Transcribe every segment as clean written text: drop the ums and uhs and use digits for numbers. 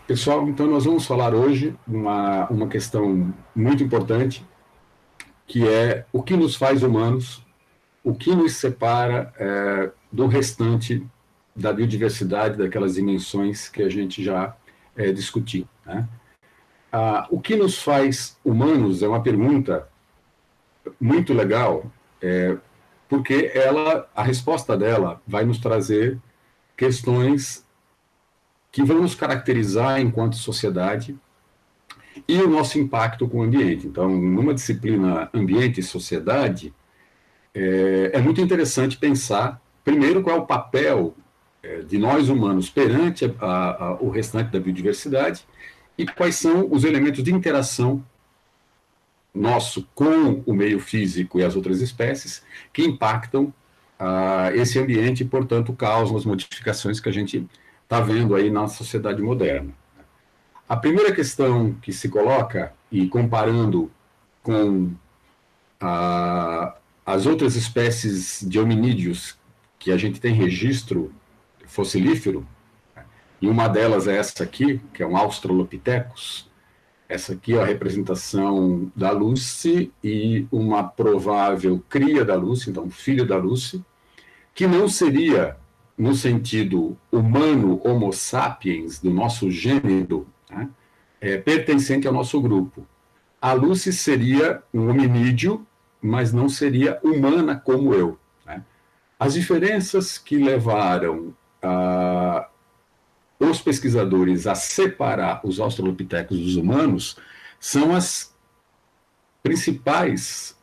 Pessoal, então nós vamos falar hoje uma questão muito importante, que é o que nos faz humanos, o que nos separa do restante da biodiversidade, daquelas dimensões que a gente já discutiu, né? O que nos faz humanos é uma pergunta muito legal, porque a resposta dela vai nos trazer questões que vão nos caracterizar enquanto sociedade e o nosso impacto com o ambiente. Então, numa disciplina ambiente e sociedade, é muito interessante pensar, primeiro, qual é o papel de nós humanos perante o restante da biodiversidade e quais são os elementos de interação nosso com o meio físico e as outras espécies que impactam esse ambiente e, portanto, causam as modificações que a gente está vendo aí na sociedade moderna. A primeira questão que se coloca, e comparando com as outras espécies de hominídeos que a gente tem registro fossilífero, e uma delas é essa aqui, que é um Australopithecus. Essa aqui é a representação da Lucy e uma provável cria da Lucy, então filho da Lucy, que não seria, no sentido humano, Homo sapiens, do nosso gênero, né, pertencente ao nosso grupo. A Lucy seria um hominídeo, mas não seria humana como eu, né? As diferenças que levaram os pesquisadores a separar os australopithecus dos humanos são as principais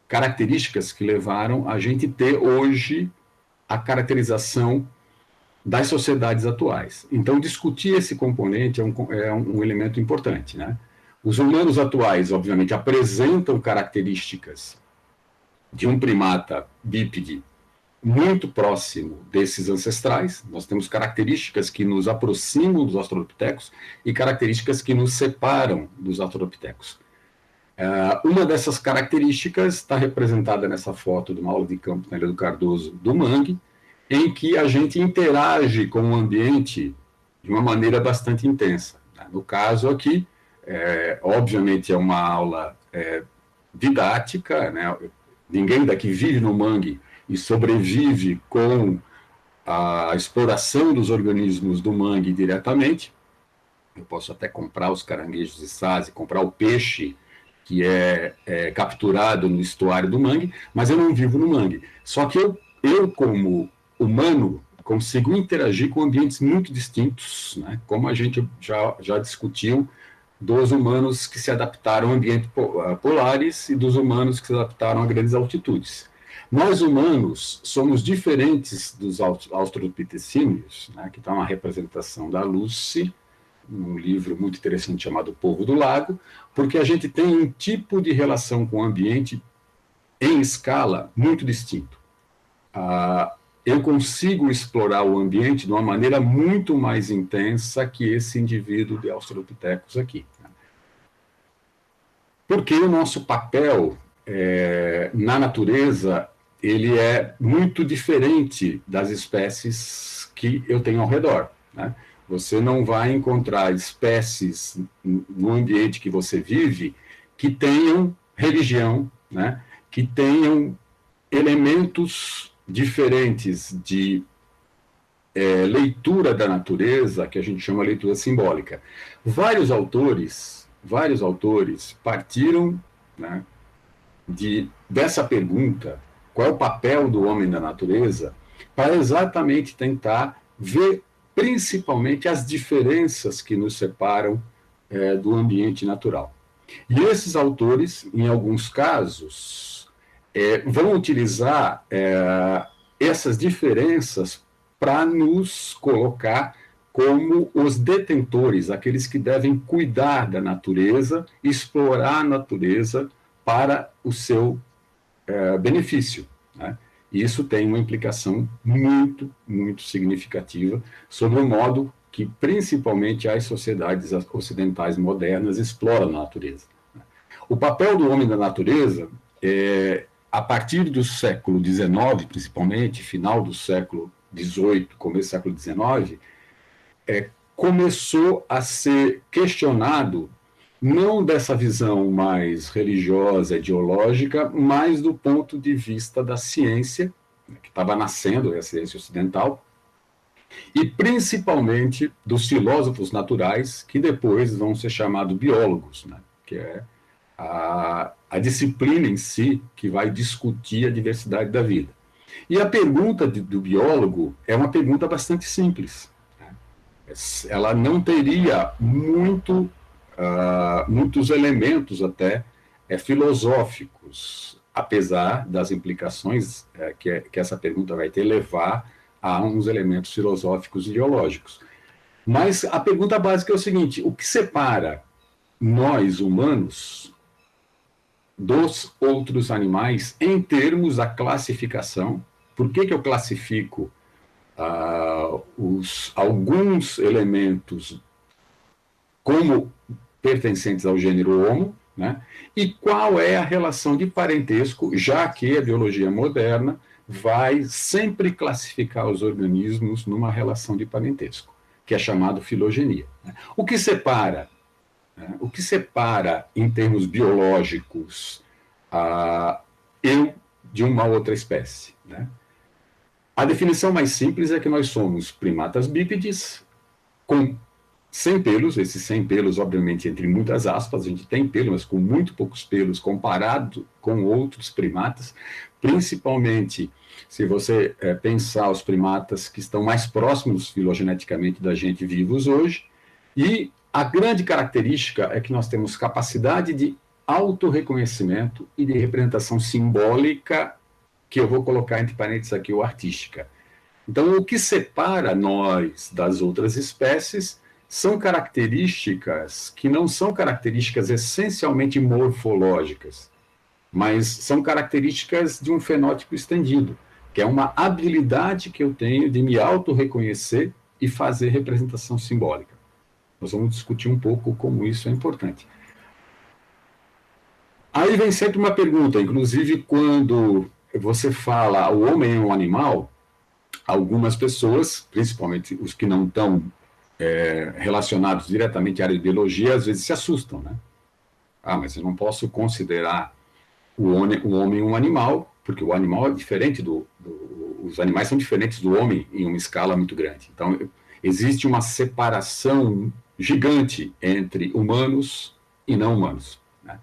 características que levaram a gente ter hoje a caracterização das sociedades atuais. Então, discutir esse componente é um elemento importante, né? Os humanos atuais, obviamente, apresentam características de um primata bípede muito próximo desses ancestrais. Nós temos características que nos aproximam dos australopithecus e características que nos separam dos australopithecus. Uma dessas características está representada nessa foto de uma aula de campo na Ilha do Cardoso, do mangue, em que a gente interage com o ambiente de uma maneira bastante intensa. No caso aqui, obviamente é uma aula didática, né? Ninguém daqui vive no mangue e sobrevive com a exploração dos organismos do mangue diretamente. Eu posso até comprar os caranguejos de saz, comprar o peixe que é capturado no estuário do mangue, mas eu não vivo no mangue. Só que eu como humano, consigo interagir com ambientes muito distintos, né? Como a gente já discutiu, dos humanos que se adaptaram a ambientes polares e dos humanos que se adaptaram a grandes altitudes. Nós, humanos, somos diferentes dos australopithecíneos, né? Que está uma representação da Lucy, num livro muito interessante chamado O Povo do Lago, porque a gente tem um tipo de relação com o ambiente em escala muito distinto. Eu consigo explorar o ambiente de uma maneira muito mais intensa que esse indivíduo de Australopithecus aqui. Porque o nosso papel na natureza ele é muito diferente das espécies que eu tenho ao redor, né? Você não vai encontrar espécies no ambiente que você vive que tenham religião, né? Que tenham elementos diferentes de leitura da natureza, que a gente chama de leitura simbólica. Vários autores partiram, né, dessa pergunta, qual é o papel do homem na natureza, para exatamente tentar ver principalmente as diferenças que nos separam do ambiente natural. E esses autores, em alguns casos, vão utilizar essas diferenças para nos colocar como os detentores, aqueles que devem cuidar da natureza, explorar a natureza para o seu benefício, né? E isso tem uma implicação muito, muito significativa sobre o modo que, principalmente, as sociedades ocidentais modernas exploram a natureza. O papel do homem na natureza, a partir do século XIX, principalmente, final do século XVIII, começo do século XIX, começou a ser questionado, não dessa visão mais religiosa, ideológica, mas do ponto de vista da ciência, que estava nascendo, a ciência ocidental, e principalmente dos filósofos naturais, que depois vão ser chamados biólogos, né? Que é a disciplina em si que vai discutir a diversidade da vida. E a pergunta do biólogo é uma pergunta bastante simples. Ela não teria muitos elementos até filosóficos, apesar das implicações que essa pergunta vai ter levar a uns elementos filosóficos e ideológicos. Mas a pergunta básica é o seguinte: o que separa nós, humanos, dos outros animais em termos da classificação? Por que eu classifico alguns elementos como pertencentes ao gênero Homo, né? E qual é a relação de parentesco, já que a biologia moderna vai sempre classificar os organismos numa relação de parentesco, que é chamado filogenia. O que separa, o que separa em termos biológicos eu de uma outra espécie, né? A definição mais simples é que nós somos primatas bípedes sem pelos, esses sem pelos, obviamente, entre muitas aspas, a gente tem pelo, mas com muito poucos pelos comparado com outros primatas, principalmente se você pensar os primatas que estão mais próximos filogeneticamente da gente vivos hoje, e a grande característica é que nós temos capacidade de autorreconhecimento e de representação simbólica, que eu vou colocar entre parênteses aqui, o artística. Então, o que separa nós das outras espécies são características que não são características essencialmente morfológicas, mas são características de um fenótipo estendido, que é uma habilidade que eu tenho de me autorreconhecer e fazer representação simbólica. Nós vamos discutir um pouco como isso é importante. Aí vem sempre uma pergunta, inclusive quando você fala o homem é um animal, algumas pessoas, principalmente os que não estão relacionados diretamente à área de biologia, às vezes se assustam, né? Mas eu não posso considerar o homem um animal, porque o animal é diferente os animais são diferentes do homem em uma escala muito grande. Então, existe uma separação gigante entre humanos e não humanos, né?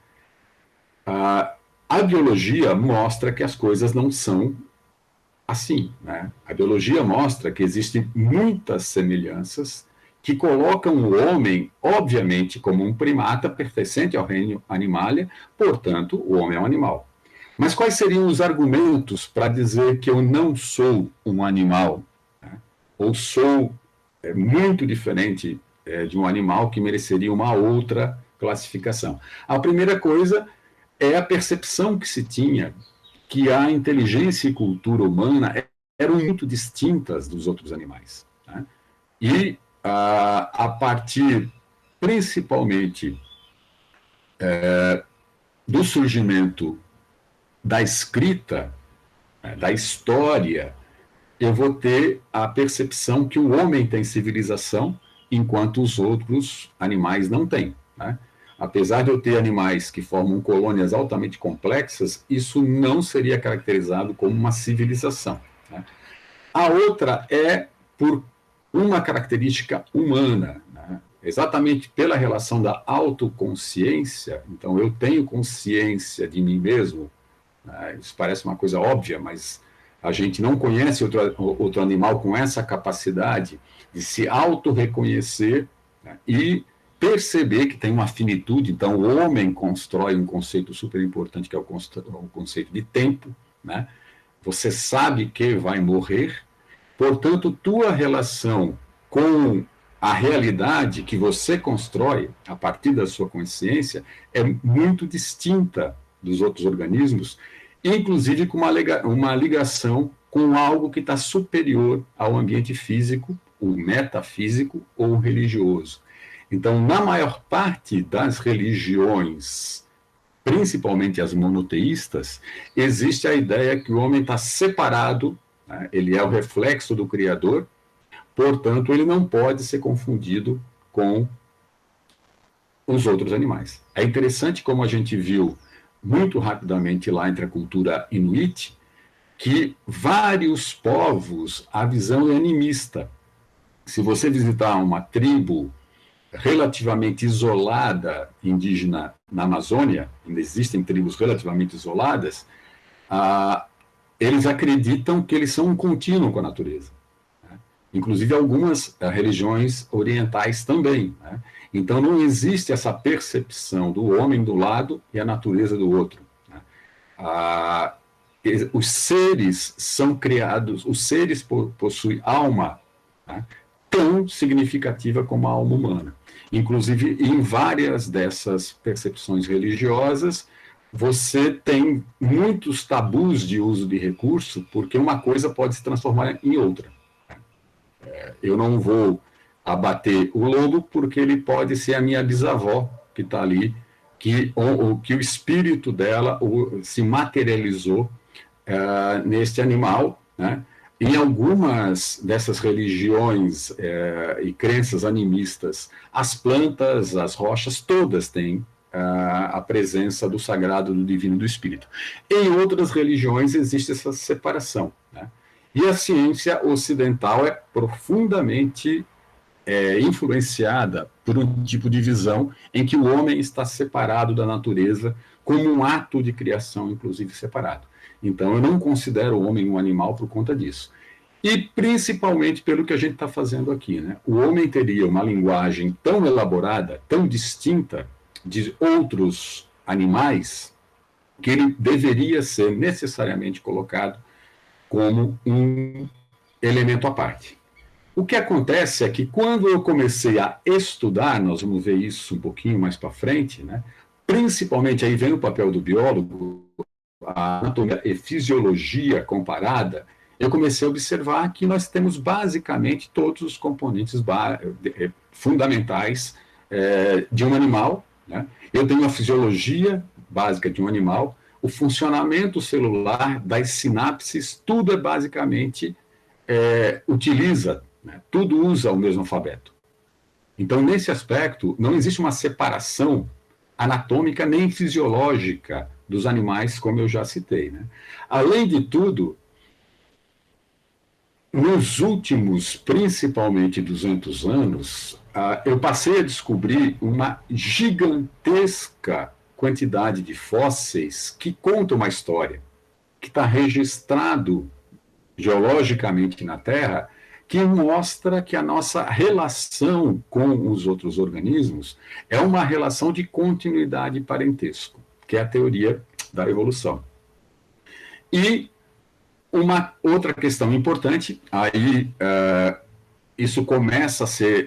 A biologia mostra que as coisas não são assim, né? A biologia mostra que existem muitas semelhanças que colocam o homem, obviamente, como um primata pertencente ao reino animalia, portanto, o homem é um animal. Mas quais seriam os argumentos para dizer que eu não sou um animal, né? Ou sou muito diferente de um animal que mereceria uma outra classificação? A primeira coisa é a percepção que se tinha que a inteligência e cultura humana eram muito distintas dos outros animais, né? E a partir, principalmente, do surgimento da escrita, da história, eu vou ter a percepção que o homem tem civilização, enquanto os outros animais não têm, né? Apesar de eu ter animais que formam colônias altamente complexas, isso não seria caracterizado como uma civilização, né? A outra é por uma característica humana, né? Exatamente pela relação da autoconsciência. Então, eu tenho consciência de mim mesmo, né? Isso parece uma coisa óbvia, mas a gente não conhece outro animal com essa capacidade de se autorreconhecer, né? E perceber que tem uma finitude. Então, o homem constrói um conceito super importante, que é o conceito de tempo, né? Você sabe que vai morrer, portanto, tua relação com a realidade que você constrói a partir da sua consciência é muito distinta dos outros organismos, inclusive com uma ligação com algo que está superior ao ambiente físico, o metafísico ou religioso. Então, na maior parte das religiões, principalmente as monoteístas, existe a ideia que o homem está separado, né? Ele é o reflexo do Criador, Portanto, ele não pode ser confundido com os outros animais. É interessante como a gente viu muito rapidamente lá entre a cultura inuit, que vários povos, a visão é animista. Se você visitar uma tribo relativamente isolada indígena na Amazônia, ainda existem tribos relativamente isoladas, eles acreditam que eles são um contínuo com a natureza. Né? Inclusive algumas religiões orientais também. Né? Então não existe essa percepção do homem do lado e a natureza do outro. Né? Os seres são criados, os seres possuem alma, né? Tão significativa como a alma humana. Inclusive, em várias dessas percepções religiosas, você tem muitos tabus de uso de recurso, porque uma coisa pode se transformar em outra. Eu não vou abater o lobo porque ele pode ser a minha bisavó que está ali, que o espírito dela se materializou neste animal, né? Em algumas dessas religiões e crenças animistas, as plantas, as rochas, todas têm a presença do sagrado, do divino, do espírito. Em outras religiões existe essa separação. Né? E a ciência ocidental é profundamente influenciada por um tipo de visão em que o homem está separado da natureza como um ato de criação, inclusive separado. Então, eu não considero o homem um animal por conta disso. E principalmente pelo que a gente está fazendo aqui. Né? O homem teria uma linguagem tão elaborada, tão distinta de outros animais, que ele deveria ser necessariamente colocado como um elemento à parte. O que acontece é que quando eu comecei a estudar, nós vamos ver isso um pouquinho mais para frente, né? Principalmente aí vem o papel do biólogo, a anatomia e fisiologia comparada, eu comecei a observar que nós temos basicamente todos os componentes fundamentais de um animal. Né? Eu tenho a fisiologia básica de um animal, o funcionamento celular das sinapses, tudo é basicamente utiliza, né? Tudo usa o mesmo alfabeto. Então, nesse aspecto, não existe uma separação anatômica nem fisiológica dos animais, como eu já citei. Né? Além de tudo, nos últimos, principalmente 200 anos, eu passei a descobrir uma gigantesca quantidade de fósseis que contam uma história, que está registrado geologicamente na Terra, que mostra que a nossa relação com os outros organismos é uma relação de continuidade e parentesco, que é a teoria da evolução. E uma outra questão importante, aí isso começa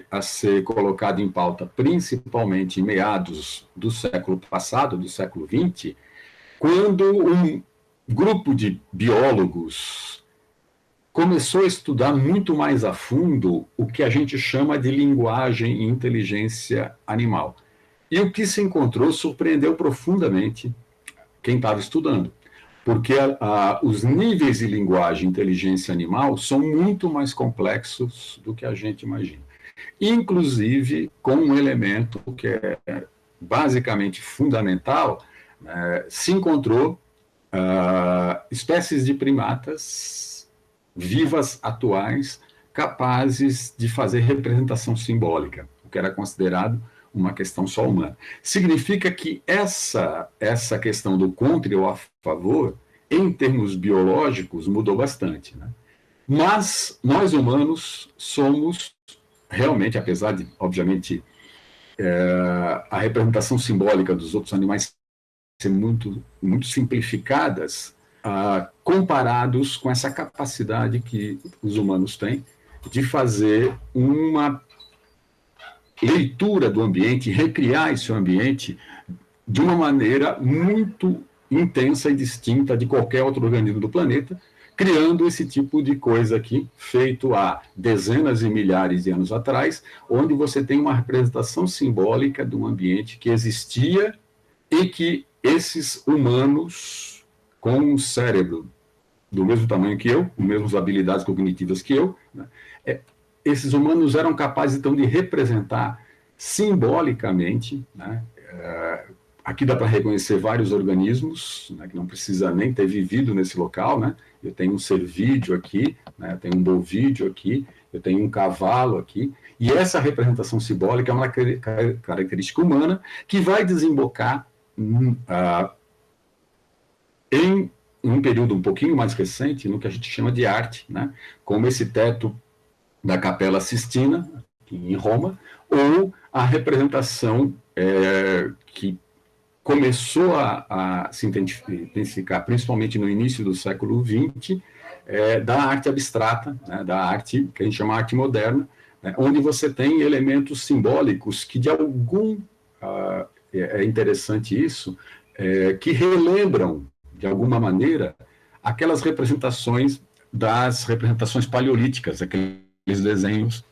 a ser colocado em pauta principalmente em meados do século passado, do século XX, quando um grupo de biólogos começou a estudar muito mais a fundo o que a gente chama de linguagem e inteligência animal. E o que se encontrou surpreendeu profundamente quem estava estudando, porque os níveis de linguagem e inteligência animal são muito mais complexos do que a gente imagina. Inclusive com um elemento que é basicamente fundamental, se encontrou espécies de primatas vivas, atuais, capazes de fazer representação simbólica, o que era considerado uma questão só humana. Significa que essa questão do contra ou a favor, em termos biológicos, mudou bastante. Né? Mas nós humanos somos realmente, apesar de, obviamente, a representação simbólica dos outros animais ser muito, muito simplificadas, comparados com essa capacidade que os humanos têm de fazer uma leitura do ambiente, recriar esse ambiente de uma maneira muito intensa e distinta de qualquer outro organismo do planeta, criando esse tipo de coisa aqui, feito há dezenas e milhares de anos atrás, onde você tem uma representação simbólica de um ambiente que existia e que esses humanos com um cérebro do mesmo tamanho que eu, com as mesmas habilidades cognitivas que eu, né, esses humanos eram capazes, então, de representar simbolicamente, né? Aqui dá para reconhecer vários organismos, né, que não precisa nem ter vivido nesse local, né? Eu tenho um cervídeo aqui, né? Eu tenho um bovídeo aqui, eu tenho um cavalo aqui, e essa representação simbólica é uma característica humana que vai desembocar em um período um pouquinho mais recente, no que a gente chama de arte, né? Como esse teto da Capela Sistina, em Roma, ou a representação que começou a se intensificar, principalmente no início do século XX, da arte abstrata, né, da arte que a gente chama de arte moderna, né, onde você tem elementos simbólicos que, de algum, é interessante isso, que relembram, de alguma maneira, aquelas representações das representações paleolíticas, aqueles desenhos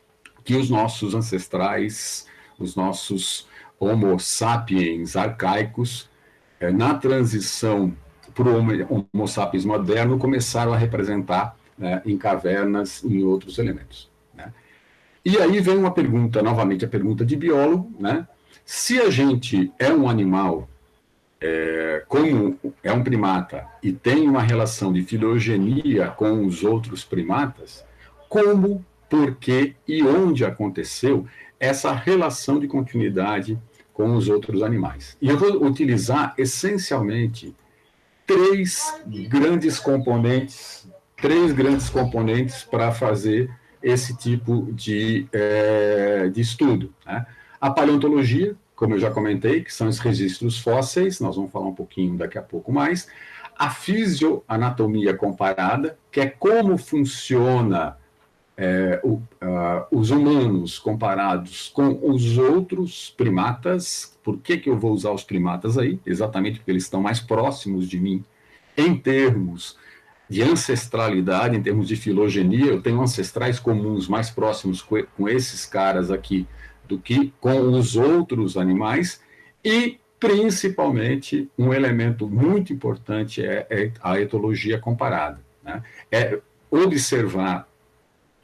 que os nossos ancestrais, os nossos Homo sapiens arcaicos, na transição para o Homo sapiens moderno, começaram a representar, né, em cavernas, em outros elementos. Né? E aí vem uma pergunta, novamente a pergunta de biólogo, né? Se a gente é um animal, como é um primata, e tem uma relação de filogenia com os outros primatas, como, por que e onde aconteceu essa relação de continuidade com os outros animais. E eu vou utilizar essencialmente três grandes componentes para fazer esse tipo de estudo. Né? A paleontologia, como eu já comentei, que são os registros fósseis, nós vamos falar um pouquinho daqui a pouco mais. A fisioanatomia comparada, que é como funciona os humanos comparados com os outros primatas. Por que eu vou usar os primatas aí? Exatamente porque eles estão mais próximos de mim em termos de ancestralidade, em termos de filogenia. Eu tenho ancestrais comuns mais próximos com esses caras aqui do que com os outros animais. E, principalmente, um elemento muito importante é a etologia comparada. Né? É observar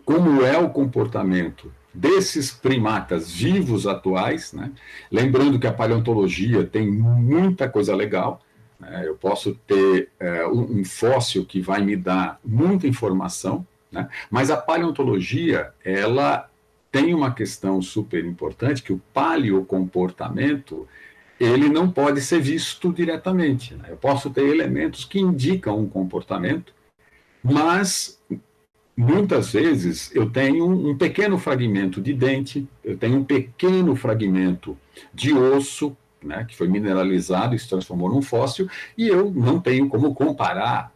como é o comportamento desses primatas vivos atuais, né? Lembrando que a paleontologia tem muita coisa legal, né? Eu posso ter um fóssil que vai me dar muita informação, né? Mas a paleontologia, ela tem uma questão super importante, que o paleocomportamento, ele não pode ser visto diretamente. Né? Eu posso ter elementos que indicam um comportamento, mas muitas vezes eu tenho um pequeno fragmento de dente, eu tenho um pequeno fragmento de osso, né, que foi mineralizado e se transformou num fóssil, e eu não tenho como comparar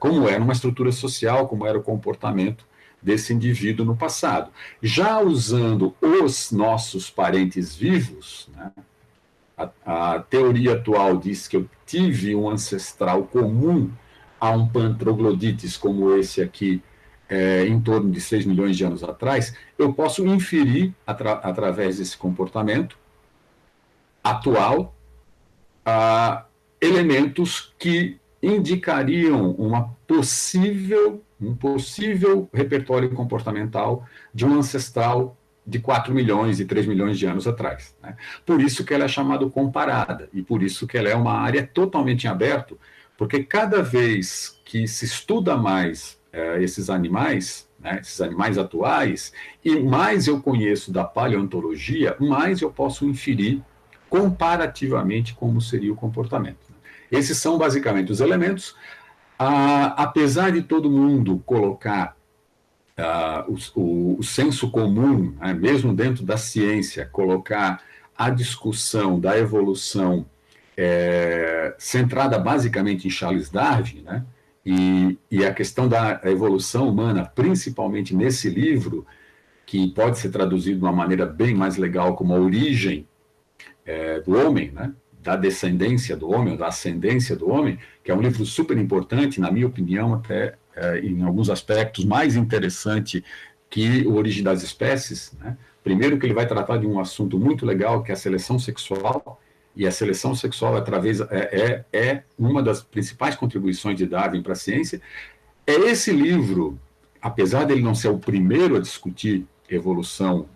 como era uma estrutura social, como era o comportamento desse indivíduo no passado. Já usando os nossos parentes vivos, né, a teoria atual diz que eu tive um ancestral comum a um Pantroglodites como esse aqui, em torno de 6 milhões de anos atrás, eu posso inferir, através desse comportamento atual, elementos que indicariam um possível repertório comportamental de um ancestral de 4 milhões e 3 milhões de anos atrás. Né? Por isso que ela é chamada comparada, e por isso que ela é uma área totalmente em aberto, porque cada vez que se estuda mais esses animais, né, esses animais atuais, e mais eu conheço da paleontologia, mais eu posso inferir comparativamente como seria o comportamento. Esses são basicamente os elementos. Apesar de todo mundo colocar o senso comum, né, mesmo dentro da ciência, colocar a discussão da evolução centrada basicamente em Charles Darwin, né, e a questão da evolução humana, principalmente nesse livro, que pode ser traduzido de uma maneira bem mais legal como a origem do homem, né, da descendência do homem, ou da ascendência do homem, que é um livro super importante, na minha opinião, até em alguns aspectos mais interessante que o Origem das Espécies. Né? Primeiro que ele vai tratar de um assunto muito legal, que é a seleção sexual, e a seleção sexual é uma das principais contribuições de Darwin para a ciência. Esse livro, apesar dele não ser o primeiro a discutir evolução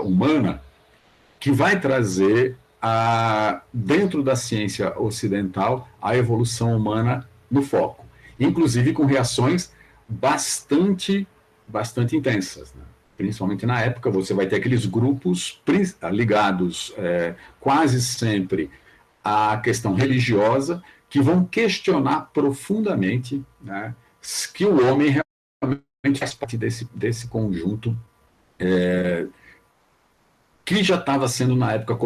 humana, que vai trazer, dentro da ciência ocidental, a evolução humana no foco, inclusive com reações bastante intensas, né? Principalmente na época, você vai ter aqueles grupos ligados quase sempre à questão religiosa, que vão questionar profundamente, né, que o homem realmente faz parte desse conjunto que já estava sendo, na época,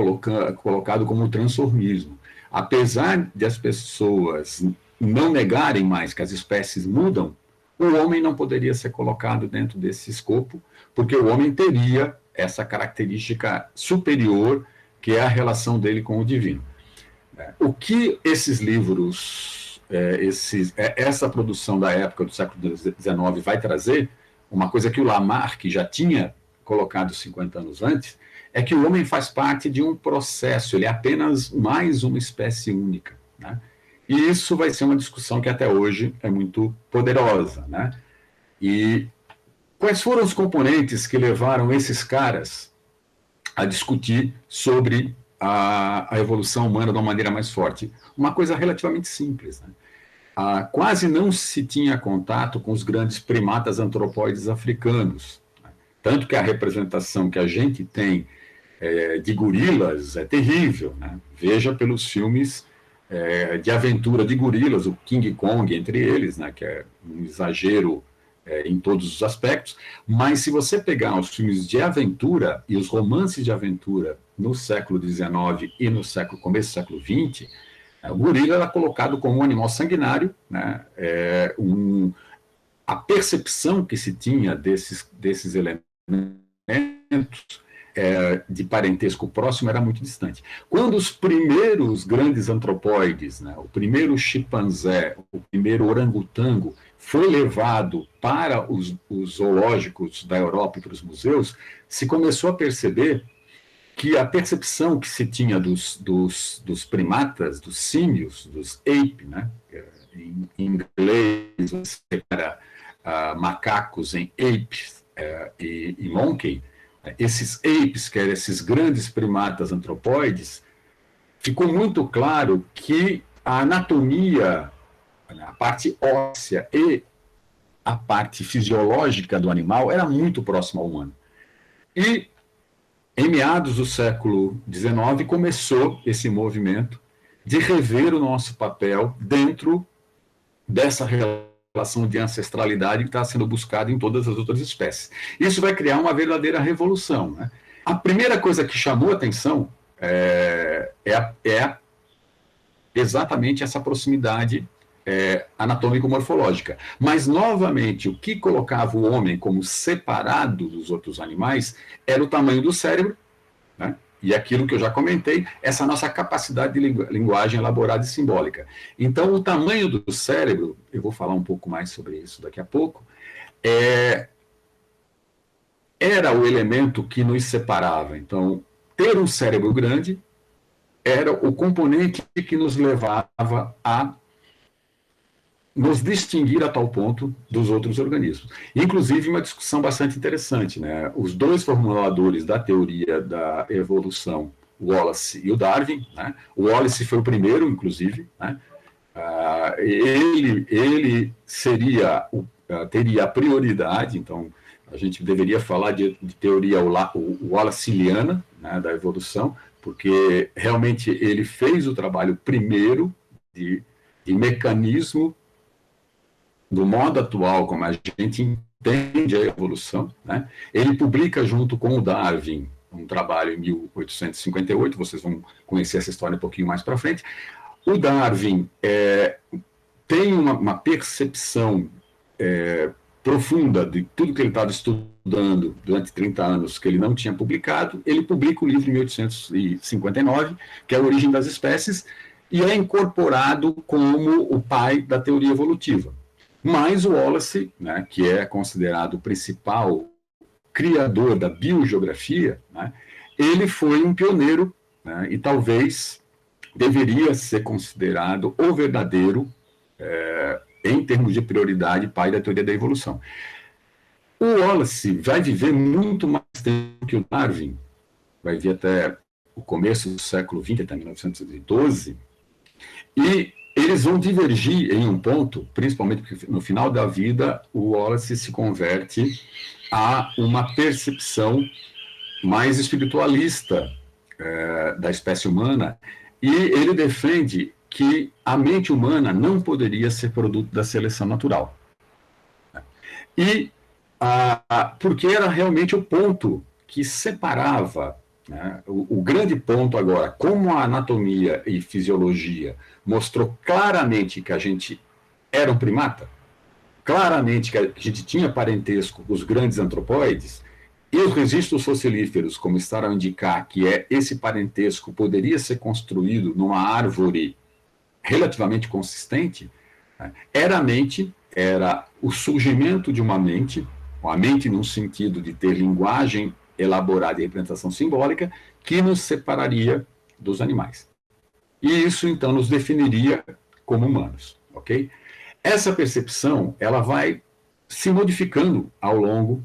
colocado como transformismo. Apesar de as pessoas não negarem mais que as espécies mudam, o homem não poderia ser colocado dentro desse escopo, porque o homem teria essa característica superior, que é a relação dele com o divino. O que esses livros, essa produção da época do século XIX vai trazer, uma coisa que o Lamarck já tinha colocado 50 anos antes, é que o homem faz parte de um processo, ele é apenas mais uma espécie única, né? E isso vai ser uma discussão que até hoje é muito poderosa, né? E quais foram os componentes que levaram esses caras a discutir sobre a evolução humana de uma maneira mais forte? Uma coisa relativamente simples, né? Quase não se tinha contato com os grandes primatas antropóides africanos, né? Tanto que a representação que a gente tem de gorilas é terrível, né? Veja pelos filmes de aventura de gorilas, o King Kong entre eles, né? Que é um exagero em todos os aspectos, mas se você pegar os filmes de aventura e os romances de aventura no século XIX e no começo do século XX, o gorila era colocado como um animal sanguinário, né? A percepção que se tinha desses elementos de parentesco próximo era muito distante. Quando os primeiros grandes antropóides, né, o primeiro chimpanzé, o primeiro orangotango, foi levado para os zoológicos da Europa e para os museus, se começou a perceber que a percepção que se tinha dos primatas, dos símios, dos ape, né, em inglês, você separa macacos em apes e monkey, esses apes, que eram esses grandes primatas antropóides, ficou muito claro que a anatomia, a parte óssea e a parte fisiológica do animal era muito próxima ao humano. E, em meados do século XIX, começou esse movimento de rever o nosso papel dentro dessa relação de ancestralidade que está sendo buscada em todas as outras espécies. Isso vai criar uma verdadeira revolução, né? A primeira coisa que chamou a atenção é exatamente essa proximidade anatômico-morfológica. Mas, novamente, o que colocava o homem como separado dos outros animais era o tamanho do cérebro, né? E aquilo que eu já comentei, essa nossa capacidade de linguagem elaborada e simbólica. Então, o tamanho do cérebro, eu vou falar um pouco mais sobre isso daqui a pouco, era o elemento que nos separava. Então, ter um cérebro grande era o componente que nos levava a nos distinguir a tal ponto dos outros organismos. Inclusive, uma discussão bastante interessante, né? Os dois formuladores da teoria da evolução, o Wallace e o Darwin, né? O Wallace foi o primeiro, inclusive, né? Ele teria a prioridade, então a gente deveria falar de teoria wallaceana, né, da evolução, porque realmente ele fez o trabalho primeiro de mecanismo do modo atual, como a gente entende a evolução, né? Ele publica junto com o Darwin um trabalho em 1858, vocês vão conhecer essa história um pouquinho mais para frente. O Darwin tem uma percepção profunda de tudo que ele estava estudando durante 30 anos que ele não tinha publicado. Ele publica o livro em 1859, que é A Origem das Espécies, e é incorporado como o pai da teoria evolutiva. Mas o Wallace, né, que é considerado o principal criador da biogeografia, né, ele foi um pioneiro, né, e talvez deveria ser considerado o verdadeiro, em termos de prioridade, pai da teoria da evolução. O Wallace vai viver muito mais tempo que o Darwin, vai viver até o começo do século XX, até 1912, e eles vão divergir em um ponto, principalmente porque no final da vida o Wallace se converte a uma percepção mais espiritualista da espécie humana, e ele defende que a mente humana não poderia ser produto da seleção natural. E porque era realmente o ponto que separava, né, o grande ponto agora, como a anatomia e fisiologia mostrou claramente que a gente era um primata, claramente que a gente tinha parentesco com os grandes antropóides, e os registros fossilíferos começaram a indicar que esse parentesco poderia ser construído numa árvore relativamente consistente, né, era a mente, era o surgimento de uma mente, a mente num sentido de ter linguagem elaborada e representação simbólica, que nos separaria dos animais. E isso, então, nos definiria como humanos, ok? Essa percepção, ela vai se modificando ao longo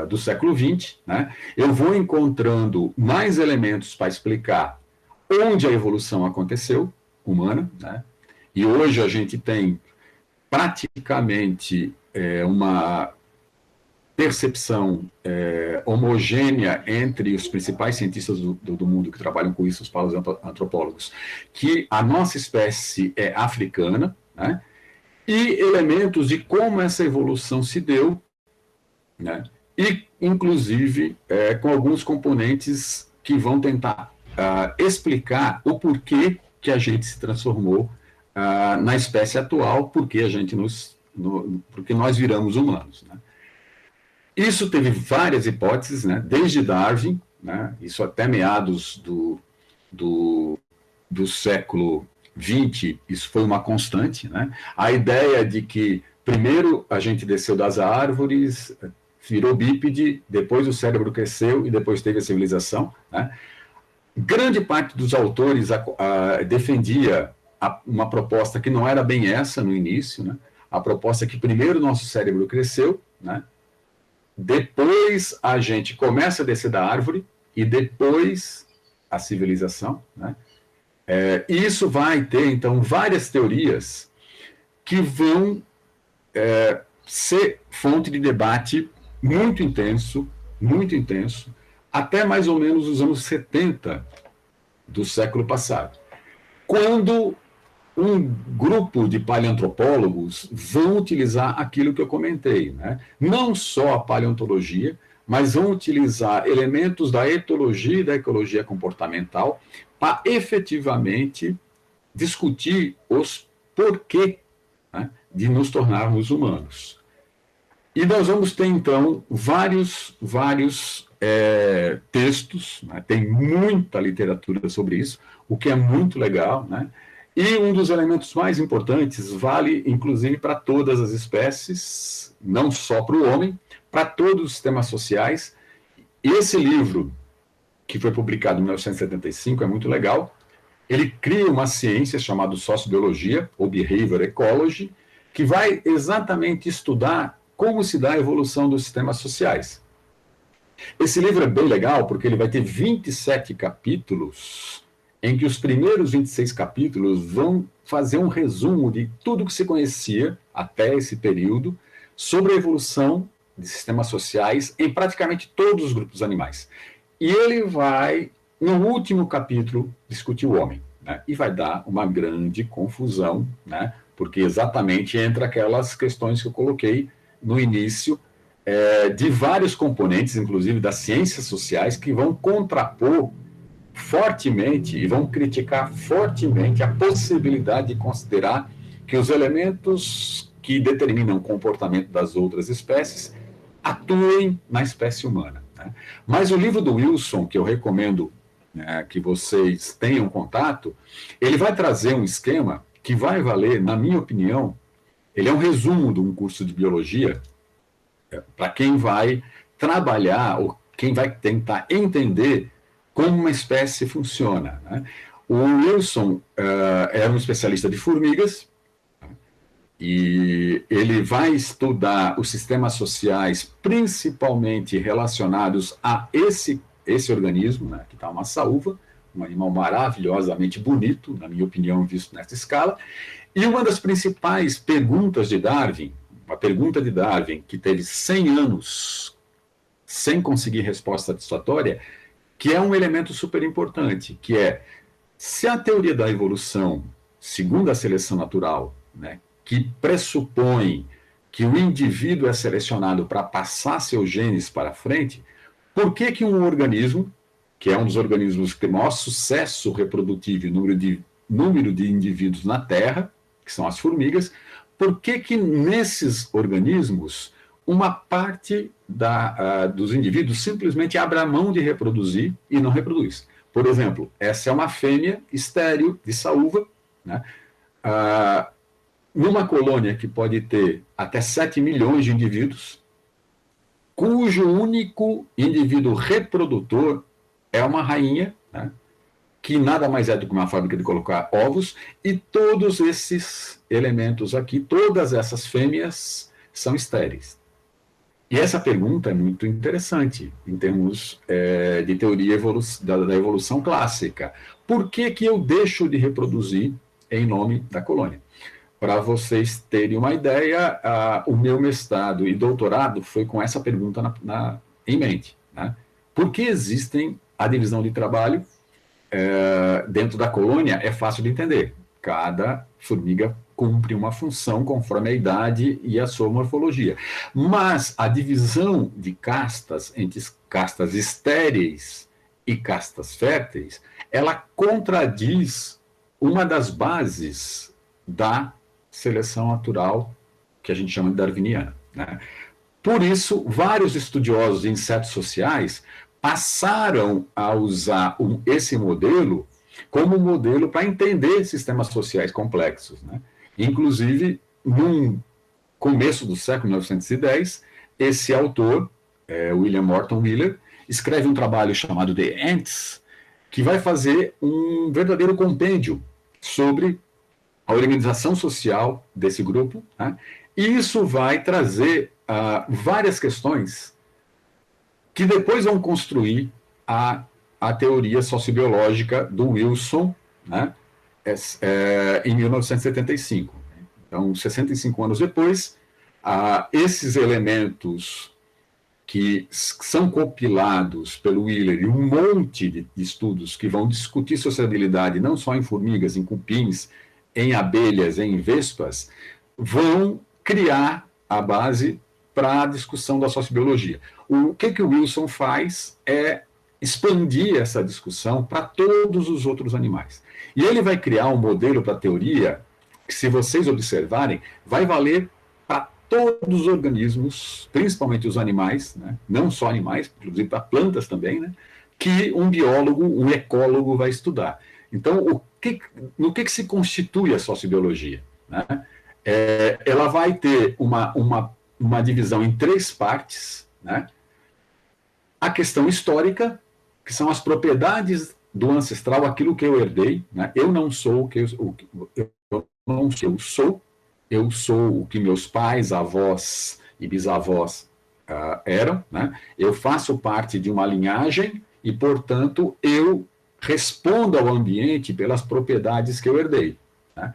do século XX, né? Eu vou encontrando mais elementos para explicar onde a evolução aconteceu, humana, né? E hoje a gente tem praticamente uma percepção homogênea entre os principais cientistas do mundo que trabalham com isso, os paleoantropólogos, que a nossa espécie é africana, né? E elementos de como essa evolução se deu, né? E, inclusive, com alguns componentes que vão tentar explicar o porquê que a gente se transformou na espécie atual, porque porque nós viramos humanos, né? Isso teve várias hipóteses, né? Desde Darwin, né? Isso até meados do século XX, isso foi uma constante, né? A ideia de que primeiro a gente desceu das árvores, virou bípede, depois o cérebro cresceu e depois teve a civilização, né? Grande parte dos autores defendia uma proposta que não era bem essa no início, né? A proposta é que primeiro o nosso cérebro cresceu, né? Depois a gente começa a descer da árvore e depois a civilização, né? E isso vai ter, então, várias teorias que vão ser fonte de debate muito intenso, até mais ou menos os anos 70 do século passado, quando um grupo de paleoantropólogos vão utilizar aquilo que eu comentei, né? Não só a paleontologia, mas vão utilizar elementos da etologia e da ecologia comportamental para efetivamente discutir os porquê, né, de nos tornarmos humanos. E nós vamos ter, então, vários textos, né? Tem muita literatura sobre isso, o que é muito legal, né? E um dos elementos mais importantes vale, inclusive, para todas as espécies, não só para o homem, para todos os sistemas sociais. E esse livro, que foi publicado em 1975, é muito legal. Ele cria uma ciência chamada sociobiologia, ou behavior ecology, que vai exatamente estudar como se dá a evolução dos sistemas sociais. Esse livro é bem legal porque ele vai ter 27 capítulos, em que os primeiros 26 capítulos vão fazer um resumo de tudo que se conhecia até esse período sobre a evolução de sistemas sociais em praticamente todos os grupos animais. E ele vai, no último capítulo, discutir o homem, né? E vai dar uma grande confusão, né? Porque exatamente entra aquelas questões que eu coloquei no início, de vários componentes, inclusive das ciências sociais, que vão contrapor fortemente e vão criticar fortemente a possibilidade de considerar que os elementos que determinam o comportamento das outras espécies atuem na espécie humana, né? Mas o livro do Wilson, que eu recomendo, né, que vocês tenham contato, ele vai trazer um esquema que vai valer, na minha opinião, ele é um resumo de um curso de biologia para quem vai trabalhar ou quem vai tentar entender como uma espécie funciona, né? O Wilson era um especialista de formigas, e ele vai estudar os sistemas sociais, principalmente relacionados a esse organismo, né, que está uma saúva, um animal maravilhosamente bonito, na minha opinião, visto nessa escala. E uma das principais perguntas de Darwin, uma pergunta de Darwin, que teve 100 anos sem conseguir resposta satisfatória, que é um elemento super importante, que é, se a teoria da evolução, segundo a seleção natural, né, que pressupõe que o indivíduo é selecionado para passar seus genes para frente, por que que um organismo, que é um dos organismos que tem maior sucesso reprodutivo e número de indivíduos na Terra, que são as formigas, por que que nesses organismos uma parte dos indivíduos simplesmente abre a mão de reproduzir e não reproduz? Por exemplo, essa é uma fêmea estéril de saúva, né? Numa colônia que pode ter até 7 milhões de indivíduos, cujo único indivíduo reprodutor é uma rainha, né, que nada mais é do que uma fábrica de colocar ovos, e todos esses elementos aqui, todas essas fêmeas são estéreis. E essa pergunta é muito interessante em termos de teoria da evolução clássica. Por que que eu deixo de reproduzir em nome da colônia? Para vocês terem uma ideia, o meu mestrado e doutorado foi com essa pergunta em mente, né? Por que existem a divisão de trabalho dentro da colônia? É fácil de entender. Cada formiga cumpre uma função conforme a idade e a sua morfologia. Mas a divisão de castas entre castas estéreis e castas férteis, ela contradiz uma das bases da seleção natural, que a gente chama de darwiniana, né? Por isso, vários estudiosos de insetos sociais passaram a usar esse modelo como modelo para entender sistemas sociais complexos, né? Inclusive, no começo do século 1910, esse autor, William Morton Wheeler, escreve um trabalho chamado The Ants, que vai fazer um verdadeiro compêndio sobre a organização social desse grupo, né? E isso vai trazer várias questões que depois vão construir a teoria sociobiológica do Wilson, né, em 1975. Então, 65 anos depois, esses elementos que são compilados pelo Wheeler e um monte de estudos que vão discutir sociabilidade não só em formigas, em cupins, em abelhas, em vespas, vão criar a base para a discussão da sociobiologia. O que o Wilson faz é expandir essa discussão para todos os outros animais. E ele vai criar um modelo para a teoria que, se vocês observarem, vai valer para todos os organismos, principalmente os animais, né? Não só animais, inclusive para plantas também, né? Que um biólogo, um ecólogo vai estudar. Então, no que se constitui a sociobiologia, né? Ela vai ter uma divisão em 3 partes, né? A questão histórica, que são as propriedades do ancestral, aquilo que eu herdei, né? Eu não sou o que eu sou, eu sou o que meus pais, avós e bisavós eram, né? Eu faço parte de uma linhagem e, portanto, eu respondo ao ambiente pelas propriedades que eu herdei, né?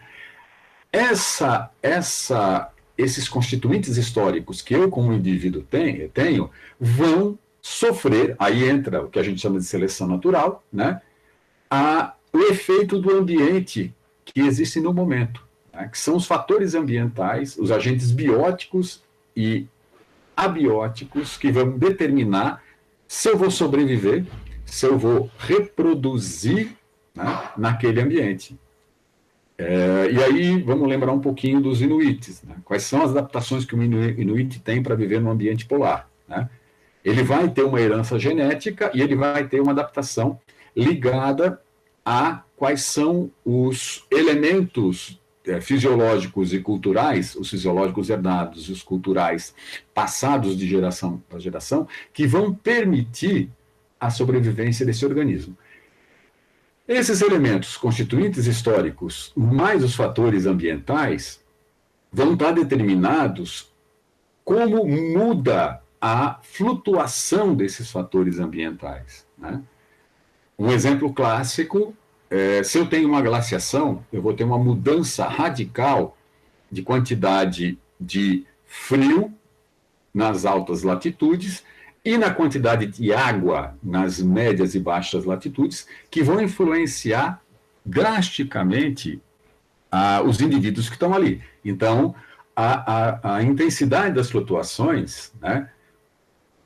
Esses constituintes históricos que eu, como indivíduo, tenho, vão sofrer, aí entra o que a gente chama de seleção natural, né? O efeito do ambiente que existe no momento, né? Que são os fatores ambientais, os agentes bióticos e abióticos que vão determinar se eu vou sobreviver, se eu vou reproduzir, né, naquele ambiente. E aí vamos lembrar um pouquinho dos inuites, né? Quais são as adaptações que o inuit tem para viver no ambiente polar, né? Ele vai ter uma herança genética e ele vai ter uma adaptação ligada a quais são os elementos fisiológicos e culturais, os fisiológicos herdados e os culturais passados de geração para geração, que vão permitir a sobrevivência desse organismo. Esses elementos constituintes históricos, mais os fatores ambientais, vão estar determinados como muda a flutuação desses fatores ambientais, né? Um exemplo clássico se eu tenho uma glaciação, eu vou ter uma mudança radical de quantidade de frio nas altas latitudes e na quantidade de água nas médias e baixas latitudes, que vão influenciar drasticamente os indivíduos que estão ali. Então, a intensidade das flutuações, né,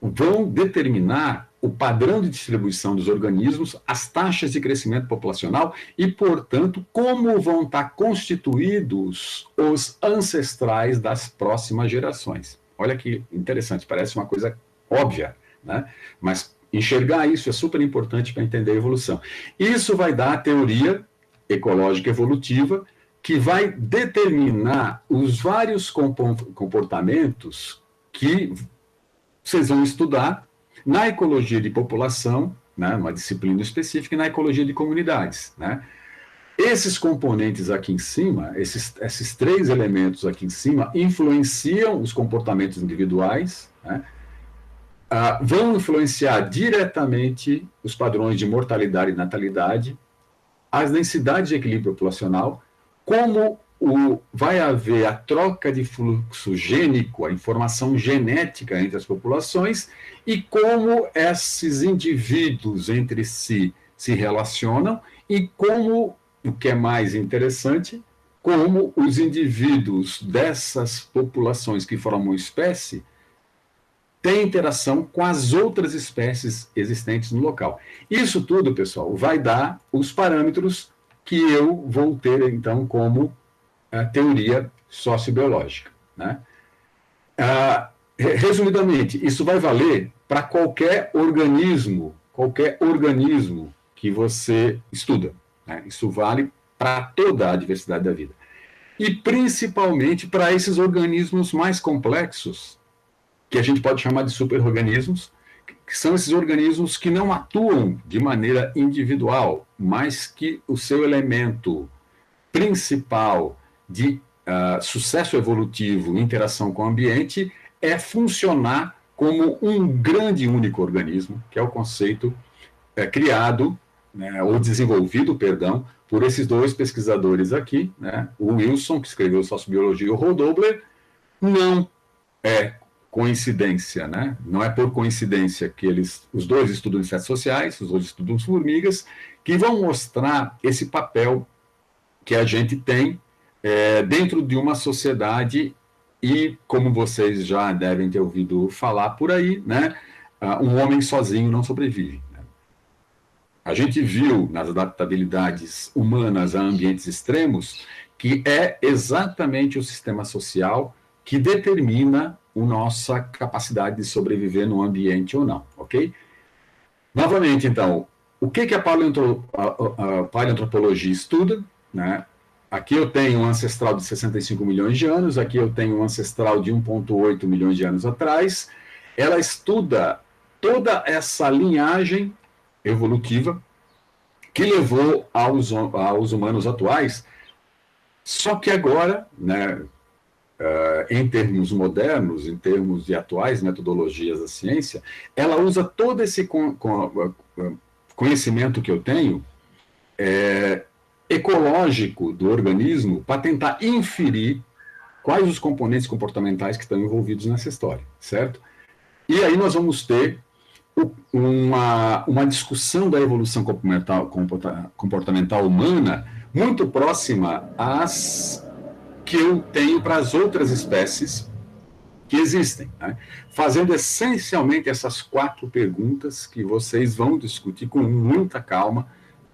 vão determinar o padrão de distribuição dos organismos, as taxas de crescimento populacional e, portanto, como vão estar constituídos os ancestrais das próximas gerações. Olha que interessante, parece uma coisa óbvia, né? Mas enxergar isso é super importante para entender a evolução. Isso vai dar a teoria ecológica evolutiva, que vai determinar os vários comportamentos que vocês vão estudar na ecologia de população, né, uma disciplina específica, e na ecologia de comunidades, né? Esses componentes aqui em cima, esses três elementos aqui em cima, influenciam os comportamentos individuais, né? Vão influenciar diretamente os padrões de mortalidade e natalidade, as densidades de equilíbrio populacional, como vai haver a troca de fluxo gênico, a informação genética entre as populações, e como esses indivíduos entre si se relacionam, e como, o que é mais interessante, como os indivíduos dessas populações que formam espécie têm interação com as outras espécies existentes no local. Isso tudo, pessoal, vai dar os parâmetros que eu vou ter, então, como a teoria sociobiológica, né? Resumidamente, isso vai valer para qualquer organismo que você estuda, né? Isso vale para toda a diversidade da vida. E principalmente para esses organismos mais complexos, que a gente pode chamar de superorganismos, que são esses organismos que não atuam de maneira individual, mas que o seu elemento principal de sucesso evolutivo e interação com o ambiente é funcionar como um grande único organismo, que é o conceito criado, né, ou desenvolvido, perdão, por esses dois pesquisadores aqui, né, o Wilson, que escreveu Sociobiologia, e o Rodobler. Não é coincidência, né? Não é por coincidência que os dois estudam insetos sociais, os dois estudam formigas, que vão mostrar esse papel que a gente tem dentro de uma sociedade e, como vocês já devem ter ouvido falar por aí, né? Um homem sozinho não sobrevive. Né? A gente viu nas adaptabilidades humanas a ambientes extremos que é exatamente o sistema social que determina a nossa capacidade de sobreviver no ambiente ou não, ok? Novamente, então, o que a paleoantropologia estuda, né? Aqui eu tenho um ancestral de 65 milhões de anos, aqui eu tenho um ancestral de 1,8 milhões de anos atrás. Ela estuda toda essa linhagem evolutiva que levou aos humanos atuais, só que agora, né, em termos modernos, em termos de atuais metodologias da ciência, ela usa todo esse conhecimento que eu tenho ecológico do organismo para tentar inferir quais os componentes comportamentais que estão envolvidos nessa história, certo? E aí nós vamos ter uma discussão da evolução comportamental humana muito próxima às que eu tenho para as outras espécies que existem, né? Fazendo essencialmente essas 4 perguntas que vocês vão discutir com muita calma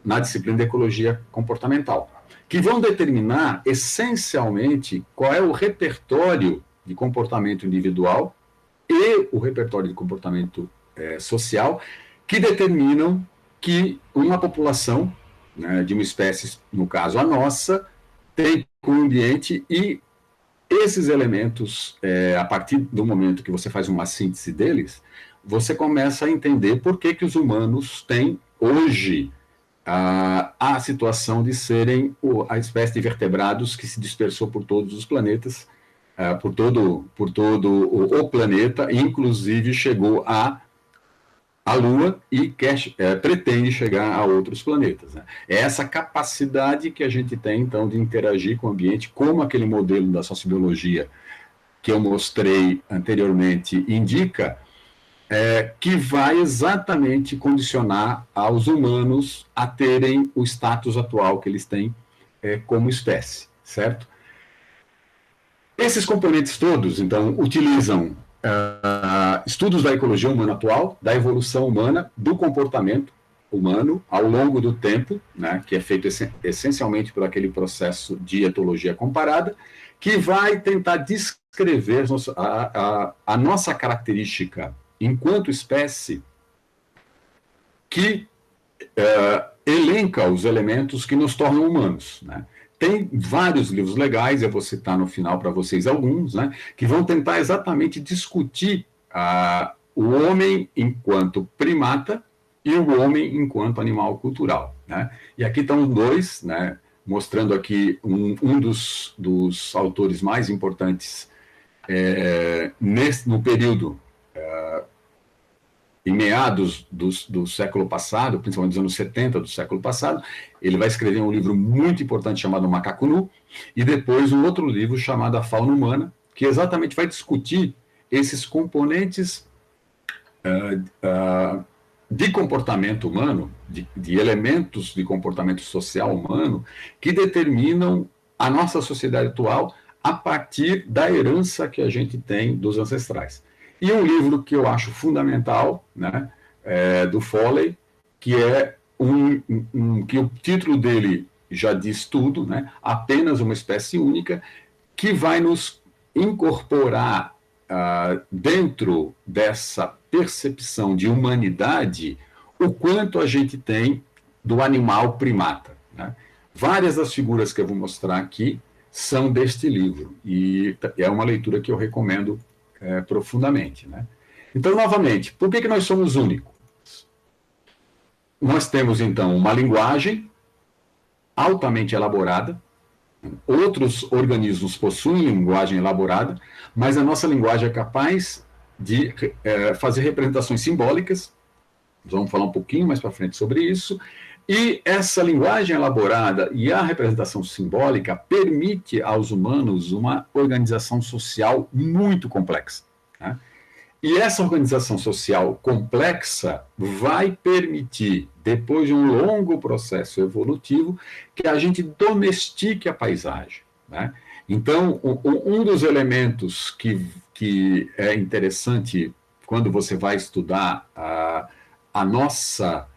na disciplina de ecologia comportamental, que vão determinar essencialmente qual é o repertório de comportamento individual e o repertório de comportamento social, que determinam que uma população, né, de uma espécie, no caso a nossa, tem um ambiente, e esses elementos, a partir do momento que você faz uma síntese deles, você começa a entender por que os humanos têm hoje a situação de serem a espécie de vertebrados que se dispersou por todos os planetas por todo o planeta, inclusive chegou à Lua e pretende chegar a outros planetas. Né? É essa capacidade que a gente tem, então, de interagir com o ambiente, como aquele modelo da sociobiologia que eu mostrei anteriormente indica, que vai exatamente condicionar aos humanos a terem o status atual que eles têm como espécie, certo? Esses componentes todos, então, utilizam estudos da ecologia humana atual, da evolução humana, do comportamento humano ao longo do tempo, né, que é feito essencialmente por aquele processo de etologia comparada, que vai tentar descrever a nossa característica enquanto espécie, que elenca os elementos que nos tornam humanos, né? Tem vários livros legais, eu vou citar no final para vocês alguns, né, que vão tentar exatamente discutir o homem enquanto primata e o homem enquanto animal cultural. Né? E aqui estão dois, né, mostrando aqui um dos autores mais importantes no período em meados do século passado, principalmente dos anos 70 do século passado. Ele vai escrever um livro muito importante chamado Macaco Nu, e depois um outro livro chamado A Fauna Humana, que exatamente vai discutir esses componentes de comportamento humano, de elementos de comportamento social humano, que determinam a nossa sociedade atual a partir da herança que a gente tem dos ancestrais. E um livro que eu acho fundamental, né, do Foley, que é que o título dele já diz tudo, né, Apenas uma Espécie Única, que vai nos incorporar dentro dessa percepção de humanidade o quanto a gente tem do animal primata. Né? Várias das figuras que eu vou mostrar aqui são deste livro, e é uma leitura que eu recomendo profundamente. Né? Então, novamente, por que nós somos únicos? Nós temos, então, uma linguagem altamente elaborada. Outros organismos possuem linguagem elaborada, mas a nossa linguagem é capaz de fazer representações simbólicas. Vamos falar um pouquinho mais para frente sobre isso. E essa linguagem elaborada e a representação simbólica permite aos humanos uma organização social muito complexa. Né? E essa organização social complexa vai permitir, depois de um longo processo evolutivo, que a gente domestique a paisagem. Né? Então, um dos elementos que é interessante quando você vai estudar a nossa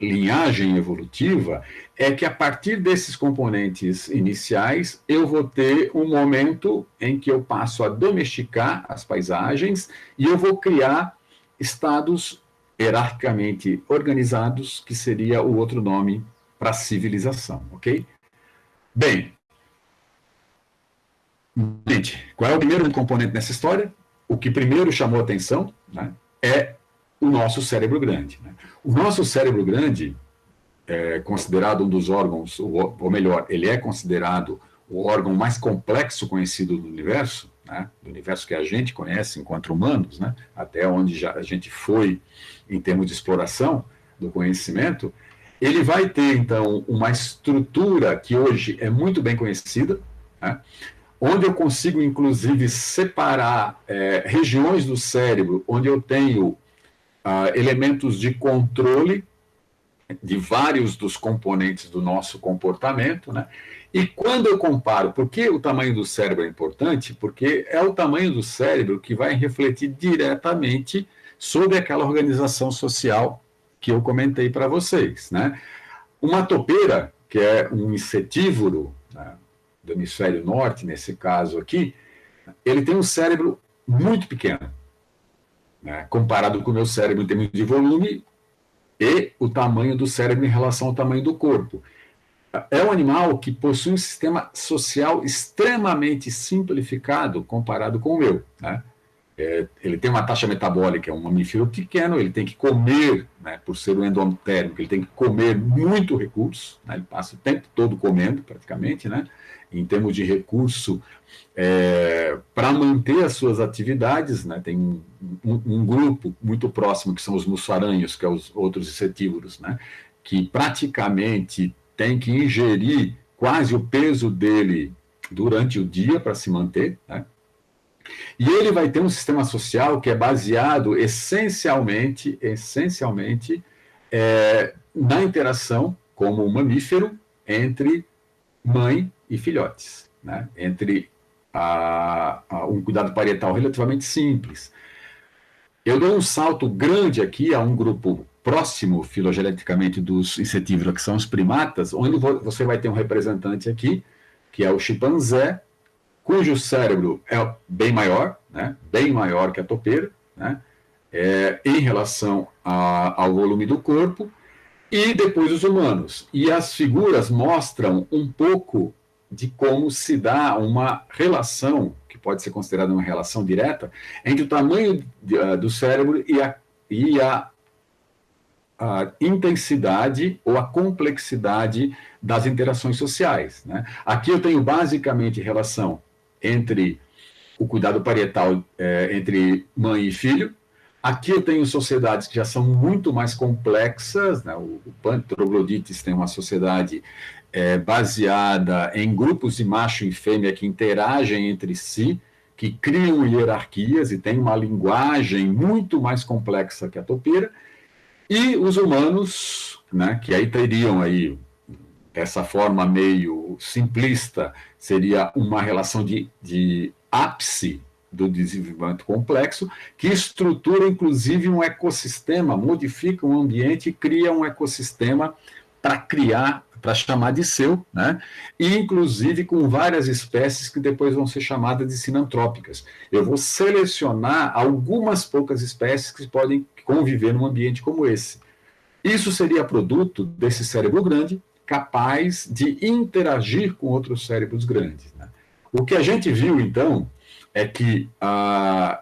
linhagem evolutiva é que, a partir desses componentes iniciais, eu vou ter um momento em que eu passo a domesticar as paisagens e eu vou criar estados hierarquicamente organizados, que seria o outro nome para civilização, ok? Bem, gente, qual é o primeiro componente nessa história? O que primeiro chamou a atenção, né, é o nosso cérebro grande. Né? O nosso cérebro grande é considerado um dos órgãos, ou melhor, ele é considerado o órgão mais complexo conhecido do universo, né? Do universo que a gente conhece enquanto humanos, né? Até onde a gente foi em termos de exploração do conhecimento. Ele vai ter, então, uma estrutura que hoje é muito bem conhecida, né? Onde eu consigo, inclusive, separar regiões do cérebro onde eu tenho elementos de controle de vários dos componentes do nosso comportamento, né? E quando eu comparo, por que o tamanho do cérebro é importante? Porque é o tamanho do cérebro que vai refletir diretamente sobre aquela organização social que eu comentei para vocês, né? Uma topeira, que é um insetívoro, né, do hemisfério norte, nesse caso aqui, ele tem um cérebro muito pequeno, né, comparado com o meu cérebro em termos de volume e o tamanho do cérebro em relação ao tamanho do corpo. É um animal que possui um sistema social extremamente simplificado comparado com o meu. Né? Ele tem uma taxa metabólica, é um mamífero pequeno, ele tem que comer, né, por ser um endotérmico, ele tem que comer muito recurso, né, ele passa o tempo todo comendo, praticamente, né, em termos de recurso, para manter as suas atividades, né, tem um grupo muito próximo, que são os mussaranhos, que são os outros insetívoros, né, que praticamente tem que ingerir quase o peso dele durante o dia para se manter, né? E ele vai ter um sistema social que é baseado essencialmente na interação, como um mamífero, entre mãe e filhotes, né? Entre um cuidado parietal relativamente simples. Eu dou um salto grande aqui a um grupo próximo filogeneticamente dos insetívoros, que são os primatas, onde você vai ter um representante aqui, que é o chimpanzé, cujo cérebro é bem maior, né, bem maior que a topeira, né, em relação ao volume do corpo, e depois os humanos. E as figuras mostram um pouco de como se dá uma relação, que pode ser considerada uma relação direta, entre o tamanho do cérebro e a intensidade ou a complexidade das interações sociais, né? Aqui eu tenho basicamente relação entre o cuidado parietal entre mãe e filho. Aqui eu tenho sociedades que já são muito mais complexas, né? O Pan-troglodites tem uma sociedade baseada em grupos de macho e fêmea que interagem entre si, que criam hierarquias e tem uma linguagem muito mais complexa que a topeira. E os humanos, né, que aí teriam aí essa forma meio simplista, seria uma relação de ápice do desenvolvimento complexo, que estrutura, inclusive, um ecossistema, modifica um ambiente e cria um ecossistema para chamar de seu, né? E, inclusive, com várias espécies que depois vão ser chamadas de sinantrópicas. Eu vou selecionar algumas poucas espécies que podem conviver num ambiente como esse. Isso seria produto desse cérebro grande, capaz de interagir com outros cérebros grandes, né? O que a gente viu, então, é que,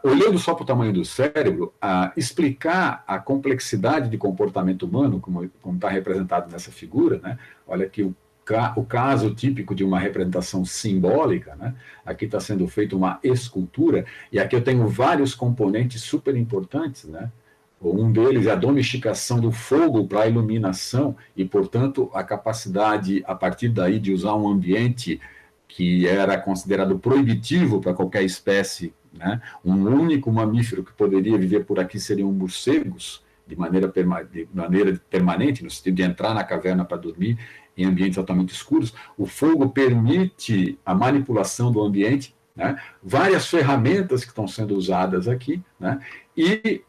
olhando só para o tamanho do cérebro, explicar a complexidade de comportamento humano, como está representado nessa figura, né? Olha aqui o caso típico de uma representação simbólica, né? Aqui está sendo feita uma escultura, e aqui eu tenho vários componentes super importantes, né? Um deles é a domesticação do fogo para a iluminação e, portanto, a capacidade, a partir daí, de usar um ambiente que era considerado proibitivo para qualquer espécie, né? Um único mamífero que poderia viver por aqui seriam morcegos, de maneira permanente, no sentido de entrar na caverna para dormir em ambientes altamente escuros. O fogo permite a manipulação do ambiente, né? Várias ferramentas que estão sendo usadas aqui, né? E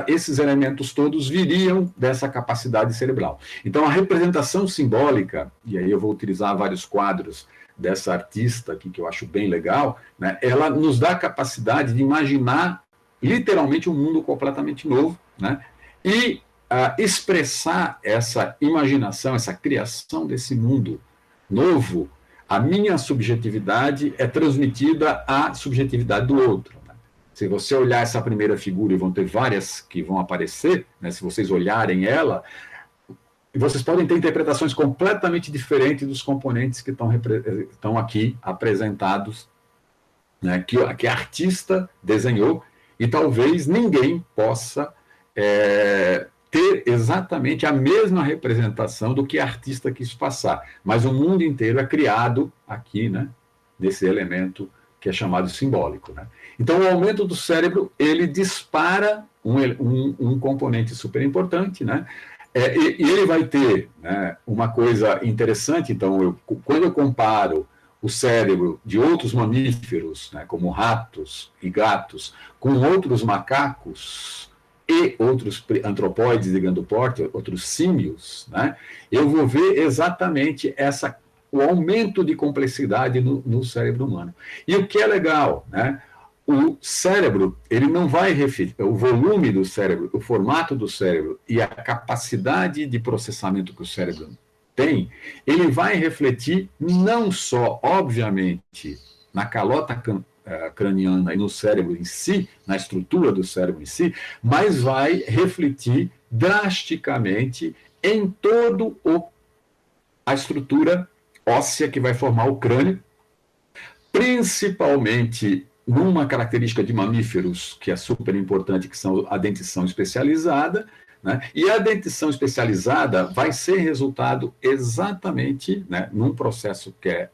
esses elementos todos viriam dessa capacidade cerebral. Então, a representação simbólica, e aí eu vou utilizar vários quadros dessa artista aqui, que eu acho bem legal, né? Ela nos dá a capacidade de imaginar literalmente um mundo completamente novo, né? E expressar essa imaginação, essa criação desse mundo novo, a minha subjetividade é transmitida à subjetividade do outro. Se você olhar essa primeira figura, e vão ter várias que vão aparecer, né, se vocês olharem ela, vocês podem ter interpretações completamente diferentes dos componentes que estão aqui apresentados, né, que a artista desenhou, e talvez ninguém possa ter exatamente a mesma representação do que a artista quis passar. Mas o mundo inteiro é criado aqui, né, nesse elemento que é chamado simbólico, né? Então, o aumento do cérebro, ele dispara um componente super importante, né? E ele vai ter, né, uma coisa interessante. Então, quando eu comparo o cérebro de outros mamíferos, né, como ratos e gatos, com outros macacos e outros antropóides de grande porte, outros símios, né, eu vou ver exatamente o aumento de complexidade no cérebro humano. E o que é legal, né? O cérebro, ele não vai refletir, o volume do cérebro, o formato do cérebro e a capacidade de processamento que o cérebro tem, ele vai refletir não só, obviamente, na calota craniana e no cérebro em si, na estrutura do cérebro em si, mas vai refletir drasticamente em todo a estrutura óssea que vai formar o crânio, principalmente numa característica de mamíferos que é super importante, que são a dentição especializada, né? E a dentição especializada vai ser resultado exatamente, né, num processo que é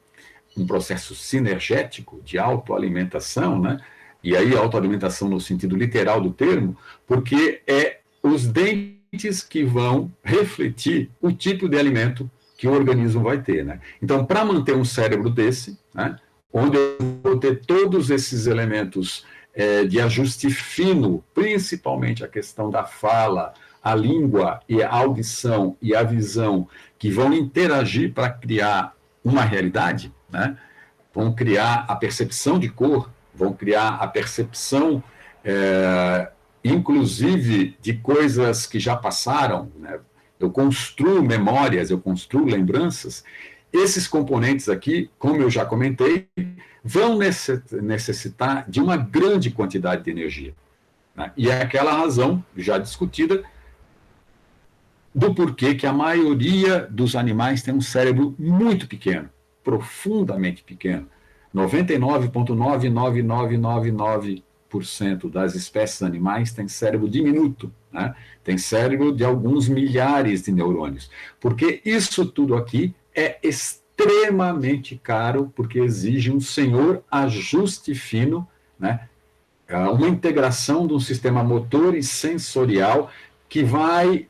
um processo sinergético de autoalimentação, né? E aí autoalimentação no sentido literal do termo, porque é os dentes que vão refletir o tipo de alimento que o organismo vai ter, né? Então, para manter um cérebro desse, né, onde eu vou ter todos esses elementos de ajuste fino, principalmente a questão da fala, a língua e a audição e a visão, que vão interagir para criar uma realidade, né? Vão criar a percepção de cor, vão criar a percepção, inclusive, de coisas que já passaram, né? Eu construo memórias, eu construo lembranças. Esses componentes aqui, como eu já comentei, vão necessitar de uma grande quantidade de energia, né? E é aquela razão, já discutida, do porquê que a maioria dos animais tem um cérebro muito pequeno, profundamente pequeno. 99,99999% das espécies animais tem cérebro diminuto, né? Tem cérebro de alguns milhares de neurônios. Porque isso tudo aqui é extremamente caro, porque exige um senhor ajuste fino, né? Uma integração de um sistema motor e sensorial que vai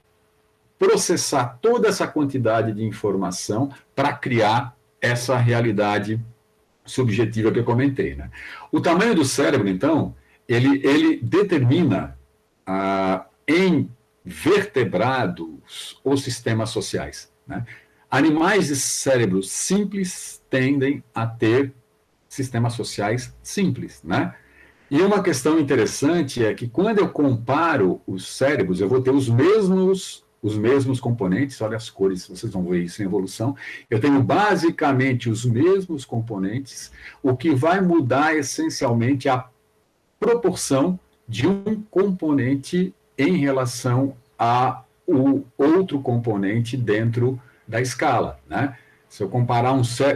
processar toda essa quantidade de informação para criar essa realidade subjetiva que eu comentei, né? O tamanho do cérebro, então, ele determina em vertebrados os sistemas sociais, né? Animais de cérebro simples tendem a ter sistemas sociais simples, né? E uma questão interessante é que quando eu comparo os cérebros, eu vou ter os mesmos componentes, olha as cores, vocês vão ver isso em evolução. Eu tenho basicamente os mesmos componentes, o que vai mudar essencialmente a proporção de um componente em relação ao outro componente dentro da escala, né? Se eu comparar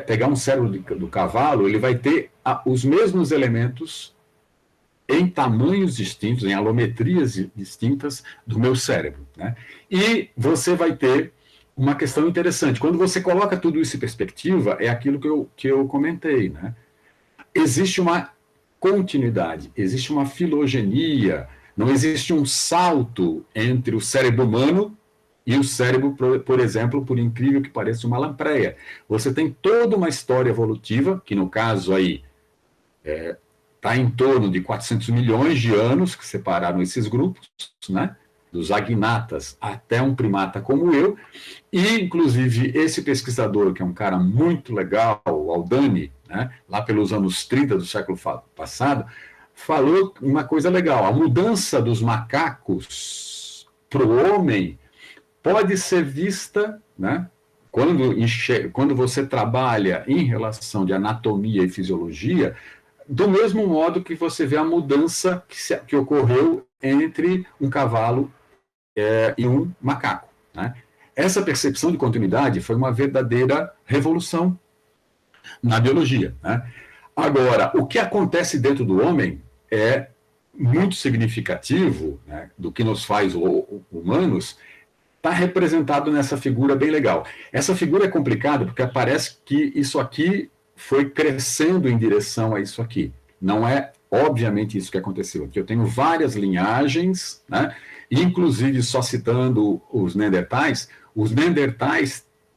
pegar um cérebro do cavalo, ele vai ter os mesmos elementos em tamanhos distintos, em alometrias distintas do meu cérebro, né? E você vai ter uma questão interessante. Quando você coloca tudo isso em perspectiva, é aquilo que eu comentei, né? Existe uma continuidade, existe uma filogenia, não existe um salto entre o cérebro humano e o cérebro, por exemplo, por incrível que pareça, uma lampreia. Você tem toda uma história evolutiva, que no caso aí está em torno de 400 milhões de anos que separaram esses grupos, né? Dos agnatas até um primata como eu, e inclusive esse pesquisador, que é um cara muito legal, o Aldani, né? Lá pelos anos 30 do século passado, falou uma coisa legal: a mudança dos macacos para o homem pode ser vista, né? Quando você trabalha em relação de anatomia e fisiologia, do mesmo modo que você vê a mudança que ocorreu entre um cavalo e um macaco, né? Essa percepção de continuidade foi uma verdadeira revolução na biologia, né? Agora, o que acontece dentro do homem é muito significativo, né, do que nos faz humanos, está representado nessa figura bem legal. Essa figura é complicada porque parece que isso aqui foi crescendo em direção a isso aqui. Não é, obviamente, isso que aconteceu. Aqui eu tenho várias linhagens, né? Inclusive, só citando os neandertais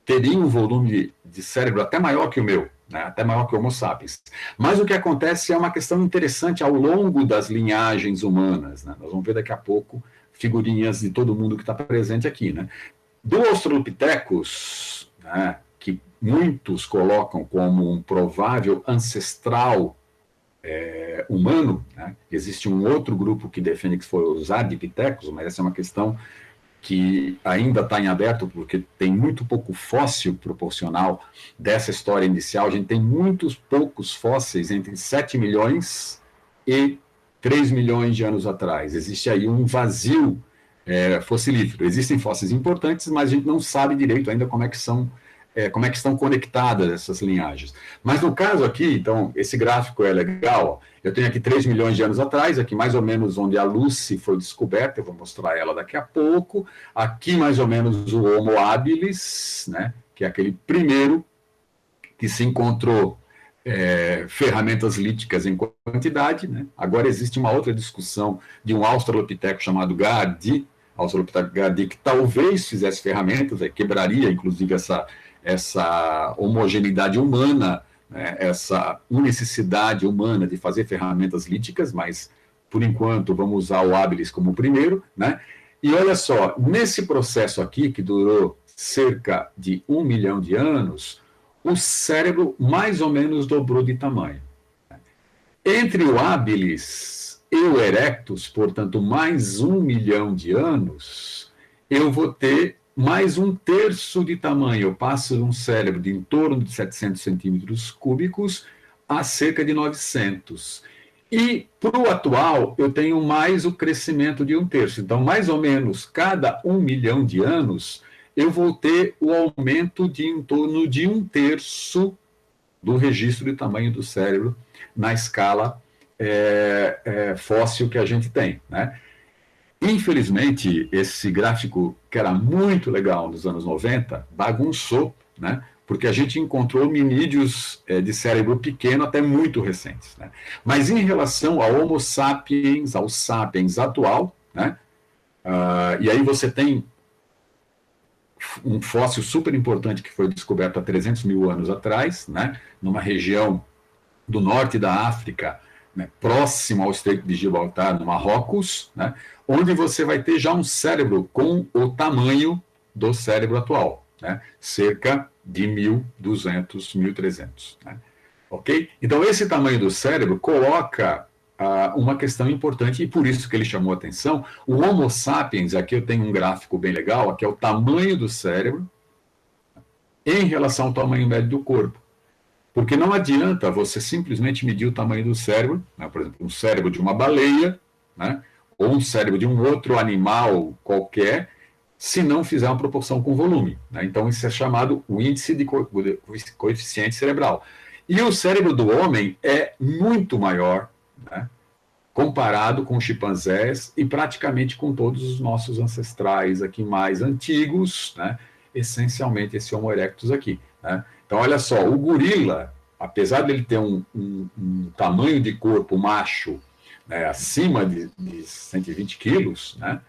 teriam um volume de cérebro até maior que o meu, né? Até maior que o Homo sapiens. Mas o que acontece é uma questão interessante ao longo das linhagens humanas, né? Nós vamos ver daqui a pouco figurinhas de todo mundo que está presente aqui, né? Do Australopithecus, né, que muitos colocam como um provável ancestral humano, né? Existe um outro grupo que defende que foram os Ardipithecus, mas essa é uma questão que ainda está em aberto, porque tem muito pouco fóssil proporcional dessa história inicial. A gente tem muitos poucos fósseis entre 7 milhões e 3 milhões de anos atrás. Existe aí um vazio fossilífero. Existem fósseis importantes, mas a gente não sabe direito ainda como é que estão conectadas essas linhagens. Mas no caso aqui, então, esse gráfico é legal. Eu tenho aqui 3 milhões de anos atrás, aqui mais ou menos onde a Lucy foi descoberta, eu vou mostrar ela daqui a pouco. Aqui mais ou menos o Homo habilis, né, que é aquele primeiro que se encontrou ferramentas líticas em quantidade, né? Agora existe uma outra discussão de um australopiteco chamado Gardi, que talvez fizesse ferramentas, quebraria inclusive essa homogeneidade humana, né, essa unicidade humana de fazer ferramentas líticas, mas, por enquanto, vamos usar o habilis como o primeiro, né? E olha só, nesse processo aqui, que durou cerca de 1 milhão de anos, o cérebro mais ou menos dobrou de tamanho. Entre o habilis e o erectus, portanto, mais 1 milhão de anos, eu vou ter mais 1/3 de tamanho. Eu passo de um cérebro de em torno de 700 centímetros cúbicos a cerca de 900. E, para o atual, eu tenho mais o crescimento de 1/3. Então, mais ou menos, cada 1 milhão de anos, eu vou ter o aumento de em torno de 1/3 do registro de tamanho do cérebro na escala fóssil que a gente tem, né? Infelizmente, esse gráfico, que era muito legal nos anos 90, bagunçou, né? Porque a gente encontrou minídeos de cérebro pequeno até muito recentes, né? Mas em relação ao Homo sapiens, ao sapiens atual, né? E aí você tem um fóssil super importante que foi descoberto há 300 mil anos atrás, né? Numa região do norte da África, né, próximo ao Estreito de Gibraltar, no Marrocos, né, onde você vai ter já um cérebro com o tamanho do cérebro atual, né, cerca de 1.200, 1.300. Né, ok? Então, esse tamanho do cérebro coloca uma questão importante, e por isso que ele chamou a atenção. O Homo sapiens, aqui eu tenho um gráfico bem legal, que é o tamanho do cérebro em relação ao tamanho médio do corpo. Porque não adianta você simplesmente medir o tamanho do cérebro, né, por exemplo, um cérebro de uma baleia, né, ou um cérebro de um outro animal qualquer, se não fizer uma proporção com volume. Né? Então, isso é chamado o índice de coeficiente cerebral. E o cérebro do homem é muito maior, né, comparado com os chimpanzés e praticamente com todos os nossos ancestrais aqui mais antigos, né, essencialmente esse Homo erectus aqui. Né? Então, olha só, o gorila, apesar dele ter um tamanho de corpo macho, né, acima de 120 quilos, né,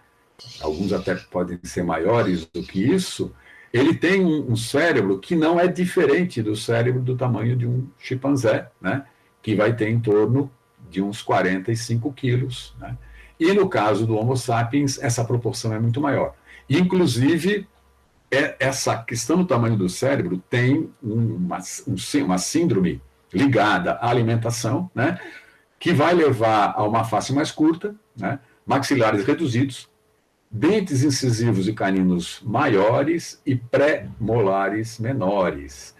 alguns até podem ser maiores do que isso, ele tem um cérebro que não é diferente do cérebro do tamanho de um chimpanzé, né, que vai ter em torno de uns 45 quilos. Né? E no caso do Homo sapiens, essa proporção é muito maior. Inclusive, essa questão do tamanho do cérebro tem uma síndrome ligada à alimentação, né, que vai levar a uma face mais curta, né, maxilares reduzidos, dentes incisivos e caninos maiores e pré-molares menores.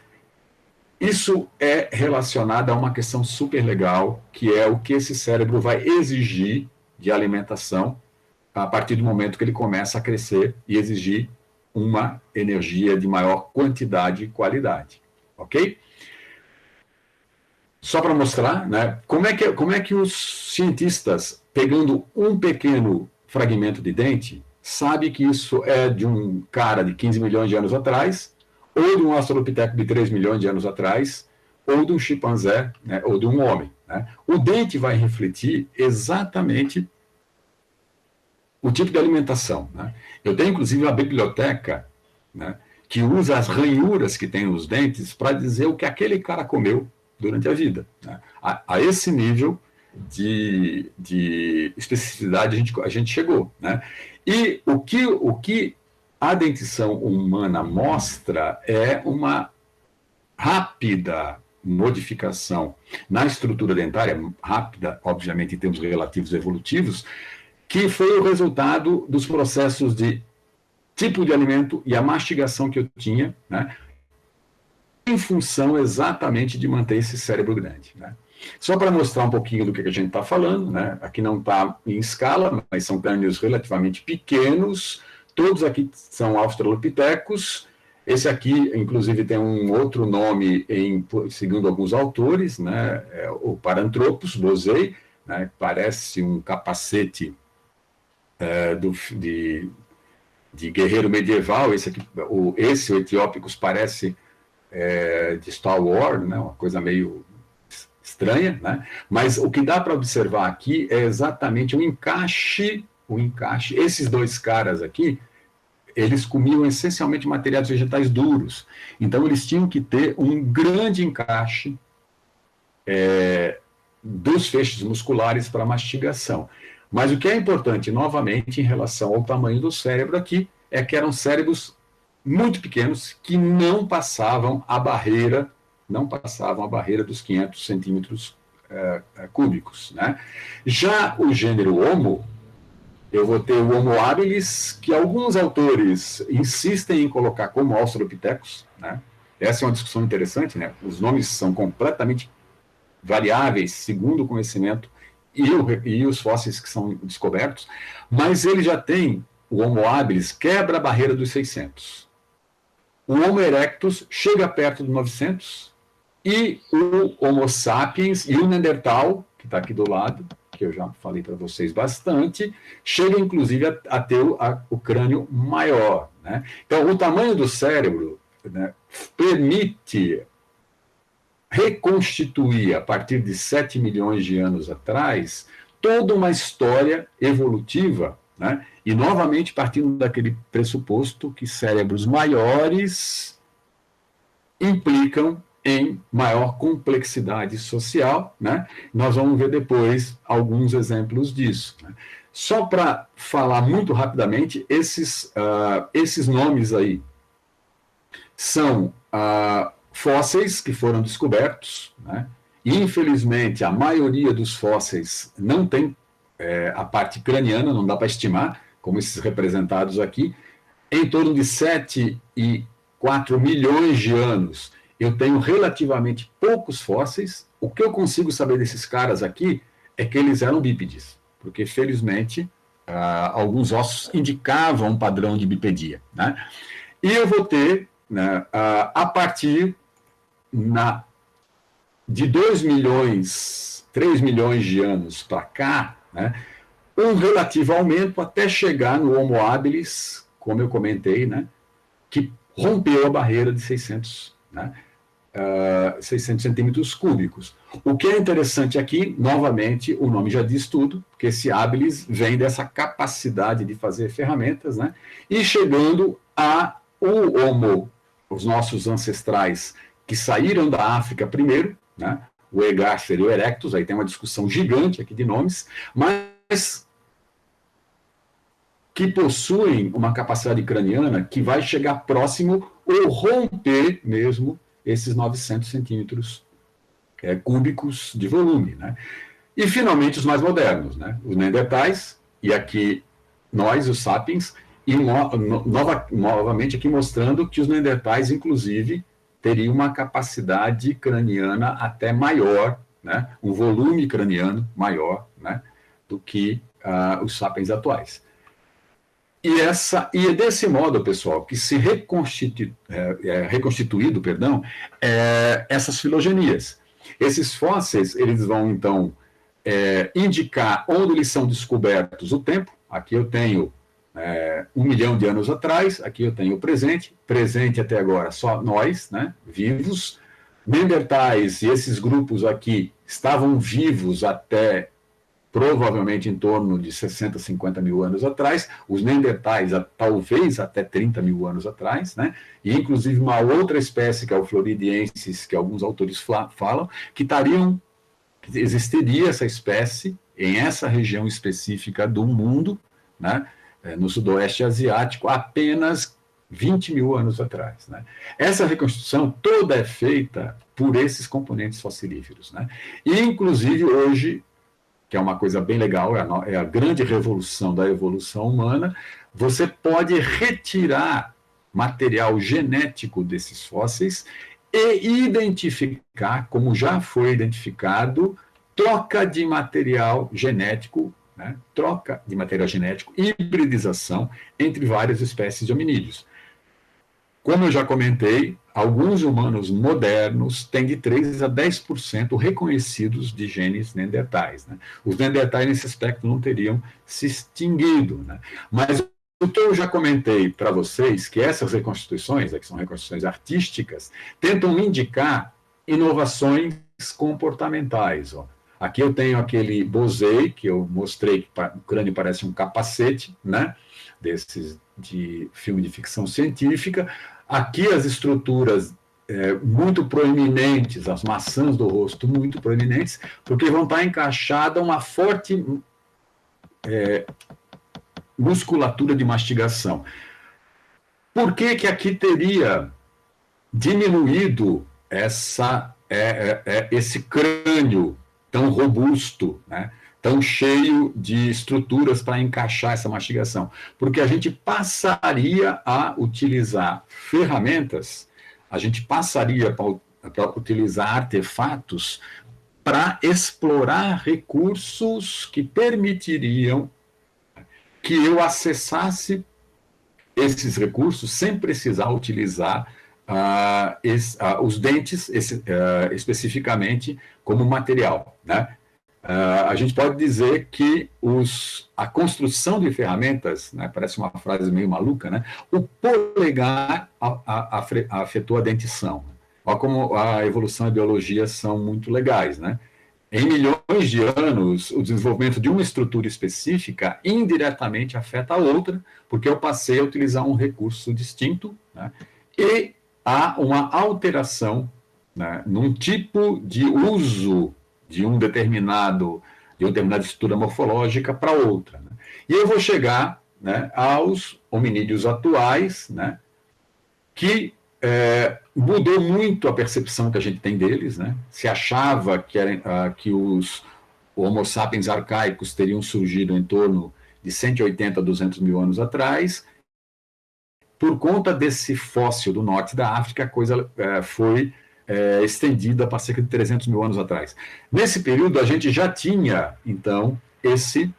Isso é relacionado a uma questão super legal, que é o que esse cérebro vai exigir de alimentação a partir do momento que ele começa a crescer e exigir uma energia de maior quantidade e qualidade, ok? Só para mostrar, né, como é que os cientistas, pegando um pequeno fragmento de dente, sabem que isso é de um cara de 15 milhões de anos atrás, ou de um australopiteco de 3 milhões de anos atrás, ou de um chimpanzé, né, ou de um homem. Né? O dente vai refletir exatamente o tipo de alimentação. Né? Eu tenho, inclusive, uma biblioteca, né, que usa as ranhuras que tem nos dentes para dizer o que aquele cara comeu durante a vida. Né? A esse nível de especificidade a gente chegou. Né? E o que a dentição humana mostra é uma rápida modificação na estrutura dentária, rápida, obviamente, em termos relativos evolutivos, que foi o resultado dos processos de tipo de alimento e a mastigação que eu tinha, né, em função exatamente de manter esse cérebro grande, né? Só para mostrar um pouquinho do que a gente está falando, né? Aqui não está em escala, mas são crânios relativamente pequenos, todos aqui são australopitecos. Esse aqui, inclusive, tem um outro nome, segundo alguns autores, né? O Paranthropus bosei, né? Parece um capacete de guerreiro medieval. Esse aqui, o Etiópicos, parece de Star Wars, né? Uma coisa meio estranha, né? Mas o que dá para observar aqui é exatamente o encaixe. Esses dois caras aqui, eles comiam essencialmente materiais vegetais duros. Então, eles tinham que ter um grande encaixe dos feixes musculares para mastigação. Mas o que é importante, novamente, em relação ao tamanho do cérebro aqui, é que eram cérebros muito pequenos que não passavam a barreira dos 500 centímetros cúbicos, né? Já o gênero Homo, eu vou ter o Homo habilis, que alguns autores insistem em colocar como Australopithecus, né? Essa é uma discussão interessante, né? Os nomes são completamente variáveis segundo o conhecimento e os fósseis que são descobertos, mas ele já tem, o Homo habilis quebra a barreira dos 600. O Homo erectus chega perto dos 900, e o Homo sapiens e o Neandertal, que está aqui do lado, que eu já falei para vocês bastante, chega inclusive a ter o crânio maior, né? Então, o tamanho do cérebro, né, permite reconstituir, a partir de 7 milhões de anos atrás, toda uma história evolutiva, né? E, novamente, partindo daquele pressuposto que cérebros maiores implicam em maior complexidade social, né? Nós vamos ver depois alguns exemplos disso, né? Só para falar muito rapidamente, esses nomes aí são fósseis que foram descobertos, né? E, infelizmente, a maioria dos fósseis não tem a parte craniana, não dá para estimar, como esses representados aqui. Em torno de 7,4 milhões de anos, eu tenho relativamente poucos fósseis. O que eu consigo saber desses caras aqui é que eles eram bípedes, porque, felizmente, alguns ossos indicavam um padrão de bipedia, né? E eu vou ter, né, a partir de 2 milhões, 3 milhões de anos para cá, né, um relativo aumento até chegar no Homo habilis, como eu comentei, né, que rompeu a barreira de 600, né, 600 centímetros cúbicos. O que é interessante aqui, novamente, o nome já diz tudo, porque esse habilis vem dessa capacidade de fazer ferramentas, né, e chegando o Homo, os nossos ancestrais que saíram da África primeiro, né, o Egarther e o Erectus, aí tem uma discussão gigante aqui de nomes, mas que possuem uma capacidade craniana que vai chegar próximo ou romper mesmo esses 900 centímetros cúbicos de volume, né? E, finalmente, os mais modernos, né? Os Neandertais, e aqui nós, os Sapiens, e novamente aqui mostrando que os Neandertais, inclusive, teriam uma capacidade craniana até maior, né? Um volume craniano maior, né, do que os Sapiens atuais. E é desse modo, pessoal, que se reconstituído, essas filogenias. Esses fósseis, eles vão, então, indicar onde eles são descobertos o tempo. Aqui eu tenho 1 milhão de anos atrás, aqui eu tenho o presente até agora só nós, né, vivos. Neandertais e esses grupos aqui estavam vivos até provavelmente em torno de 60, 50 mil anos atrás, os Neandertais talvez até 30 mil anos atrás, né? E inclusive uma outra espécie, que é o Floridiensis, que alguns autores falam, que existiria essa espécie em essa região específica do mundo, né? No sudoeste asiático, apenas 20 mil anos atrás, né? Essa reconstrução toda é feita por esses componentes fossilíferos, né? E, inclusive, hoje, que é uma coisa bem legal, é a grande revolução da evolução humana, você pode retirar material genético desses fósseis e identificar, como já foi identificado, troca de material genético, né? Troca de material genético, hibridização entre várias espécies de hominídeos. Como eu já comentei, alguns humanos modernos têm de 3 a 10% reconhecidos de genes neandertais. Né? Os neandertais, nesse aspecto, não teriam se extinguido. Né? Mas o que eu já comentei para vocês, que essas reconstituições, que são reconstituições artísticas, tentam indicar inovações comportamentais. Ó. Aqui eu tenho aquele bosei, que eu mostrei, que o crânio parece um capacete, né? Desses de filme de ficção científica. Aqui as estruturas muito proeminentes, as maçãs do rosto muito proeminentes, porque vão estar encaixada uma forte musculatura de mastigação. Por que que aqui teria diminuído esse crânio tão robusto, né? Tão cheio de estruturas para encaixar essa mastigação? Porque a gente passaria a utilizar ferramentas, a gente passaria para utilizar artefatos para explorar recursos que permitiriam que eu acessasse esses recursos sem precisar utilizar os dentes especificamente como material, né? A gente pode dizer que a construção de ferramentas, né, parece uma frase meio maluca, né? O polegar afetou a dentição. Olha como a evolução e a biologia são muito legais, né? Em milhões de anos, o desenvolvimento de uma estrutura específica indiretamente afeta a outra, porque eu passei a utilizar um recurso distinto, né? E há uma alteração, né, num tipo de uso de uma determinada estrutura morfológica para outra. Né? E eu vou chegar, né, aos hominídeos atuais, né, que mudou muito a percepção que a gente tem deles. Né? Se achava que os Homo sapiens arcaicos teriam surgido em torno de 180 a 200 mil anos atrás. Por conta desse fóssil do norte da África, a coisa foi estendida para cerca de 300 mil anos atrás. Nesse período, a gente já tinha, então, esse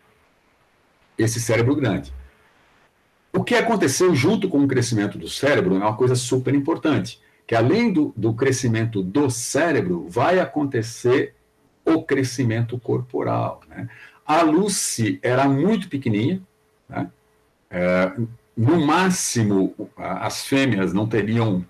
cérebro grande. O que aconteceu junto com o crescimento do cérebro é uma coisa super importante, que além do crescimento do cérebro, vai acontecer o crescimento corporal. Né? A Lucy era muito pequenininha, né? No máximo, as fêmeas não teriam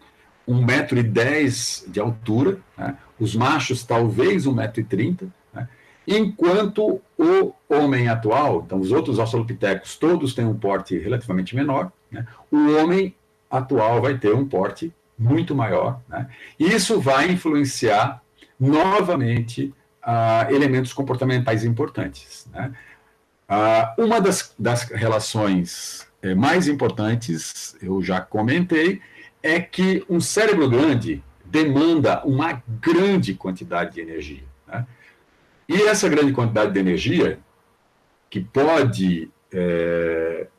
1,10 m de altura, né? Os machos talvez 1,30 m, né? Enquanto o homem atual, então os outros australopitecos todos têm um porte relativamente menor, né? O homem atual vai ter um porte muito maior, né? E isso vai influenciar novamente elementos comportamentais importantes, né? Uma das relações mais importantes, eu já comentei, é que um cérebro grande demanda uma grande quantidade de energia. Né? E essa grande quantidade de energia, que pode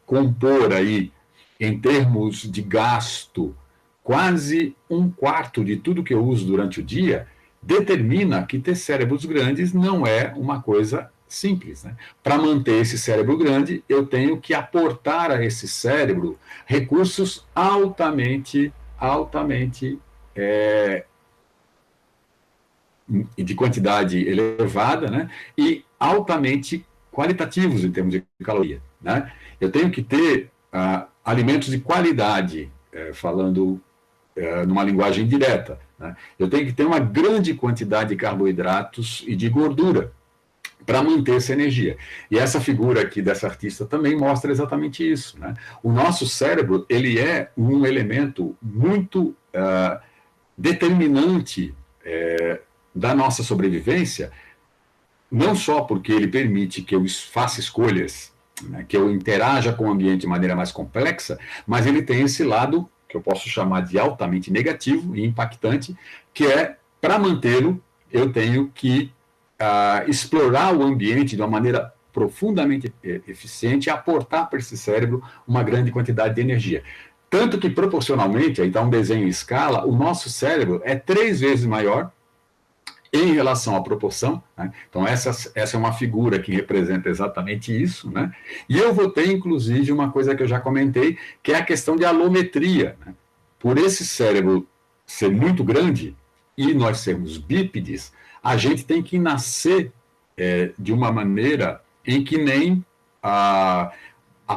compor aí, em termos de gasto, quase 1/4 de tudo que eu uso durante o dia, determina que ter cérebros grandes não é uma coisa simples. Né? Para manter esse cérebro grande, eu tenho que aportar a esse cérebro recursos altamente de quantidade elevada, né? E altamente qualitativos em termos de caloria. Né? Eu tenho que ter alimentos de qualidade, falando numa linguagem direta. Né? Eu tenho que ter uma grande quantidade de carboidratos e de gordura para manter essa energia. E essa figura aqui dessa artista também mostra exatamente isso. Né? O nosso cérebro, ele é um elemento muito determinante da nossa sobrevivência, não só porque ele permite que eu faça escolhas, né, que eu interaja com o ambiente de maneira mais complexa, mas ele tem esse lado que eu posso chamar de altamente negativo e impactante, que é, para mantê-lo, eu tenho que explorar o ambiente de uma maneira profundamente eficiente e aportar para esse cérebro uma grande quantidade de energia. Tanto que, proporcionalmente, aí está um desenho em escala, o nosso cérebro é 3 vezes maior em relação à proporção, né? Então, essa é uma figura que representa exatamente isso, né? E eu vou ter, inclusive, uma coisa que eu já comentei, que é a questão de alometria, né? Por esse cérebro ser muito grande e nós sermos bípedes, a gente tem que nascer de uma maneira em que nem a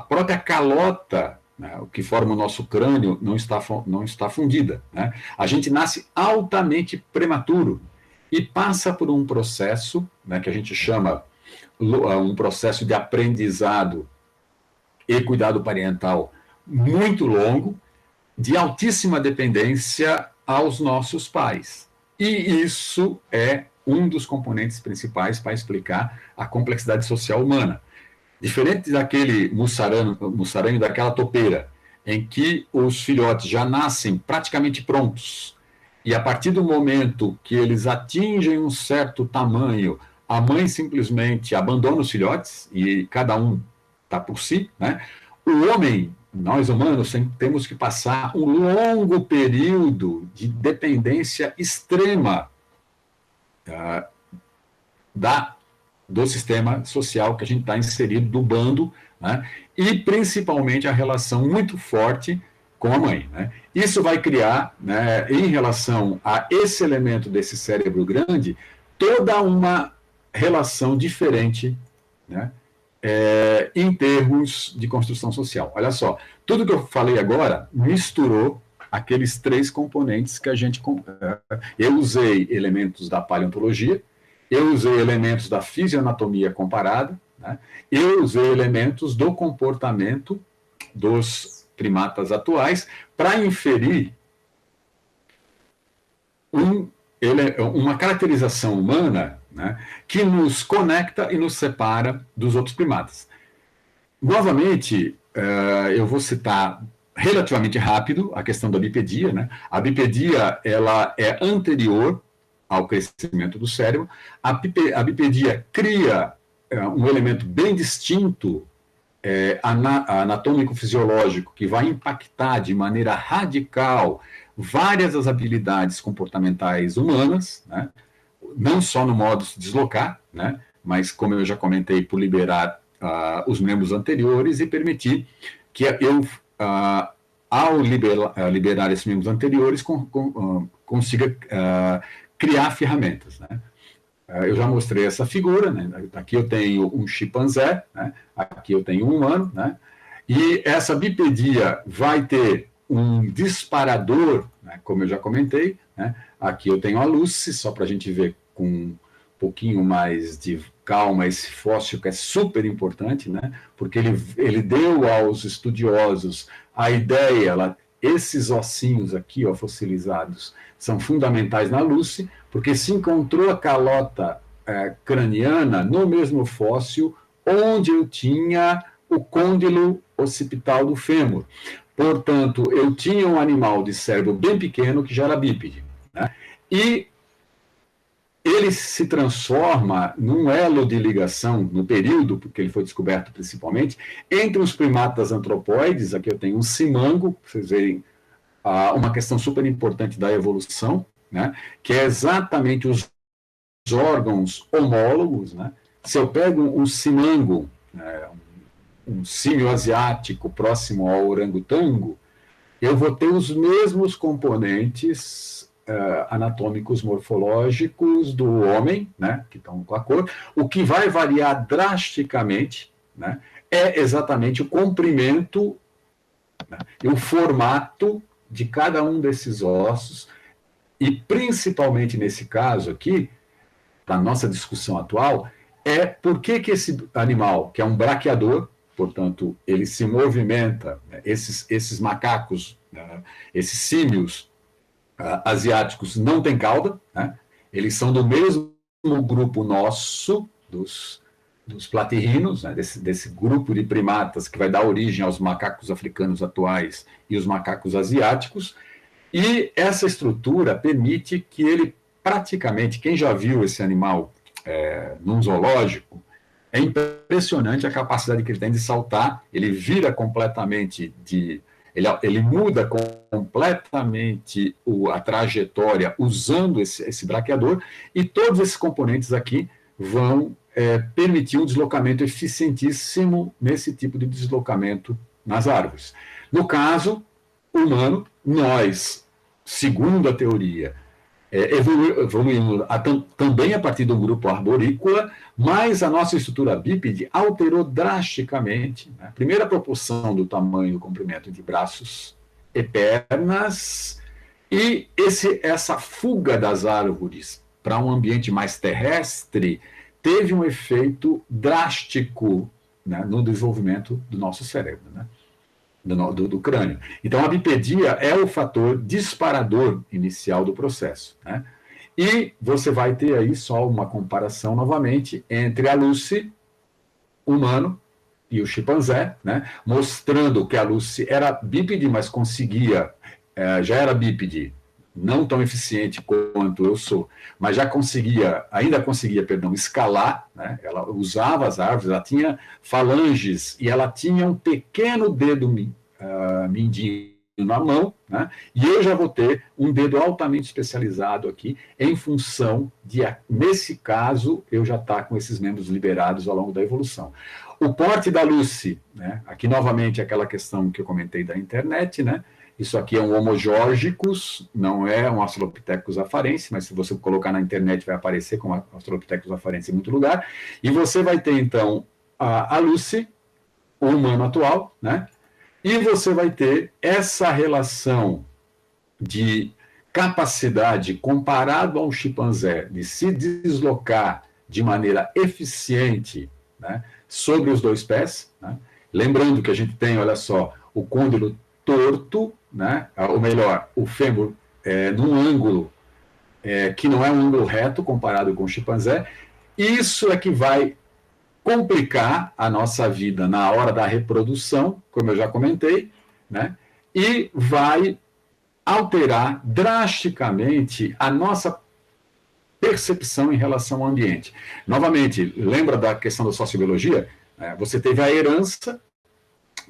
própria calota, né, o que forma o nosso crânio, não está fundida, né? A gente nasce altamente prematuro e passa por um processo, né, que a gente chama um processo de aprendizado e cuidado parental muito longo, de altíssima dependência aos nossos pais. E isso é um dos componentes principais para explicar a complexidade social humana. Diferente daquele mussaranho daquela topeira, em que os filhotes já nascem praticamente prontos, e a partir do momento que eles atingem um certo tamanho, a mãe simplesmente abandona os filhotes e cada um está por si, né? O homem, nós humanos, temos que passar um longo período de dependência extrema da do sistema social que a gente está inserido, do bando, né? E principalmente a relação muito forte com a mãe, né? Isso vai criar, né, em relação a esse elemento desse cérebro grande, toda uma relação diferente, né, em termos de construção social. Olha só, tudo que eu falei agora misturou aqueles 3 componentes que a gente... Eu usei elementos da paleontologia, eu usei elementos da fisioanatomia comparada, né? Eu usei elementos do comportamento dos primatas atuais para inferir uma caracterização humana, né, que nos conecta e nos separa dos outros primatas. Novamente, eu vou citar relativamente rápido a questão da bipedia, né? A bipedia ela é anterior ao crescimento do cérebro. A bipedia cria um elemento bem distinto, anatômico-fisiológico, que vai impactar de maneira radical várias das habilidades comportamentais humanas, né? Não só no modo de se deslocar, né? Mas, como eu já comentei, por liberar os membros anteriores e permitir que eu, ao liberar esses membros anteriores, consiga criar ferramentas, né? Eu já mostrei essa figura, né? Aqui eu tenho um chimpanzé, né? Aqui eu tenho um humano, né? E essa bipedia vai ter um disparador, né? Como eu já comentei, né? Aqui eu tenho a Lucy, só para a gente ver com um pouquinho mais de calma esse fóssil que é super importante, né? Porque ele deu aos estudiosos a ideia, esses ossinhos aqui, ó, fossilizados, são fundamentais na Lucy, porque se encontrou a calota craniana no mesmo fóssil onde eu tinha o côndilo occipital do fêmur. Portanto, eu tinha um animal de cérebro bem pequeno que já era bípede, né? E ele se transforma num elo de ligação, no período, porque ele foi descoberto principalmente, entre os primatas antropóides. Aqui eu tenho um simango, para vocês verem uma questão super importante da evolução, né, que é exatamente os órgãos homólogos, né? Se eu pego um simango, um símio asiático próximo ao orangotango, eu vou ter os mesmos componentes anatômicos morfológicos do homem, né, que estão com a cor. O que vai variar drasticamente, né, é exatamente o comprimento, né, e o formato de cada um desses ossos, e principalmente nesse caso aqui, da nossa discussão atual, é por que esse animal, que é um braqueador, portanto, ele se movimenta, né, esses macacos, esses símios asiáticos não têm cauda, né? Eles são do mesmo grupo nosso, dos platirrinos, né? desse grupo de primatas que vai dar origem aos macacos africanos atuais e os macacos asiáticos, e essa estrutura permite que ele praticamente, quem já viu esse animal num zoológico, é impressionante a capacidade que ele tem de saltar, ele vira completamente ele muda completamente a trajetória usando esse braqueador, e todos esses componentes aqui vão permitir um deslocamento eficientíssimo nesse tipo de deslocamento nas árvores. No caso humano, nós, segundo a teoria, evoluímos também a partir do grupo arborícola, mas a nossa estrutura bípede alterou drasticamente, né? Primeiro, a proporção do tamanho e do comprimento de braços e pernas, e essa fuga das árvores para um ambiente mais terrestre teve um efeito drástico, né, no desenvolvimento do nosso cérebro, né? Do crânio. Então, a bipedia é o fator disparador inicial do processo, né? E você vai ter aí só uma comparação novamente entre a Lucy, humano, e o chimpanzé, né? Mostrando que a Lucy era bípede, mas já era bípede, não tão eficiente quanto eu sou, mas ainda conseguia, escalar, né? Ela usava as árvores, ela tinha falanges e ela tinha um pequeno dedo mindinho na mão, né? E eu já vou ter um dedo altamente especializado aqui, em função de, nesse caso, eu já estar com esses membros liberados ao longo da evolução. O porte da Lucy, né? Aqui novamente aquela questão que eu comentei da internet, né? Isso aqui é um Homo georgicus, não é um Australopithecus afarense, mas se você colocar na internet vai aparecer como Australopithecus afarense em muito lugar. E você vai ter, então, a Lucy, o humano atual, né? E você vai ter essa relação de capacidade comparado a um chimpanzé de se deslocar de maneira eficiente, né, sobre os dois pés, né? Lembrando que a gente tem, olha só, o côndilo torto, né? Ou melhor, o fêmur num ângulo que não é um ângulo reto comparado com o chimpanzé. Isso é que vai complicar a nossa vida na hora da reprodução, como eu já comentei, né? E vai alterar drasticamente a nossa percepção em relação ao ambiente. Novamente, lembra da questão da sociobiologia? Você teve a herança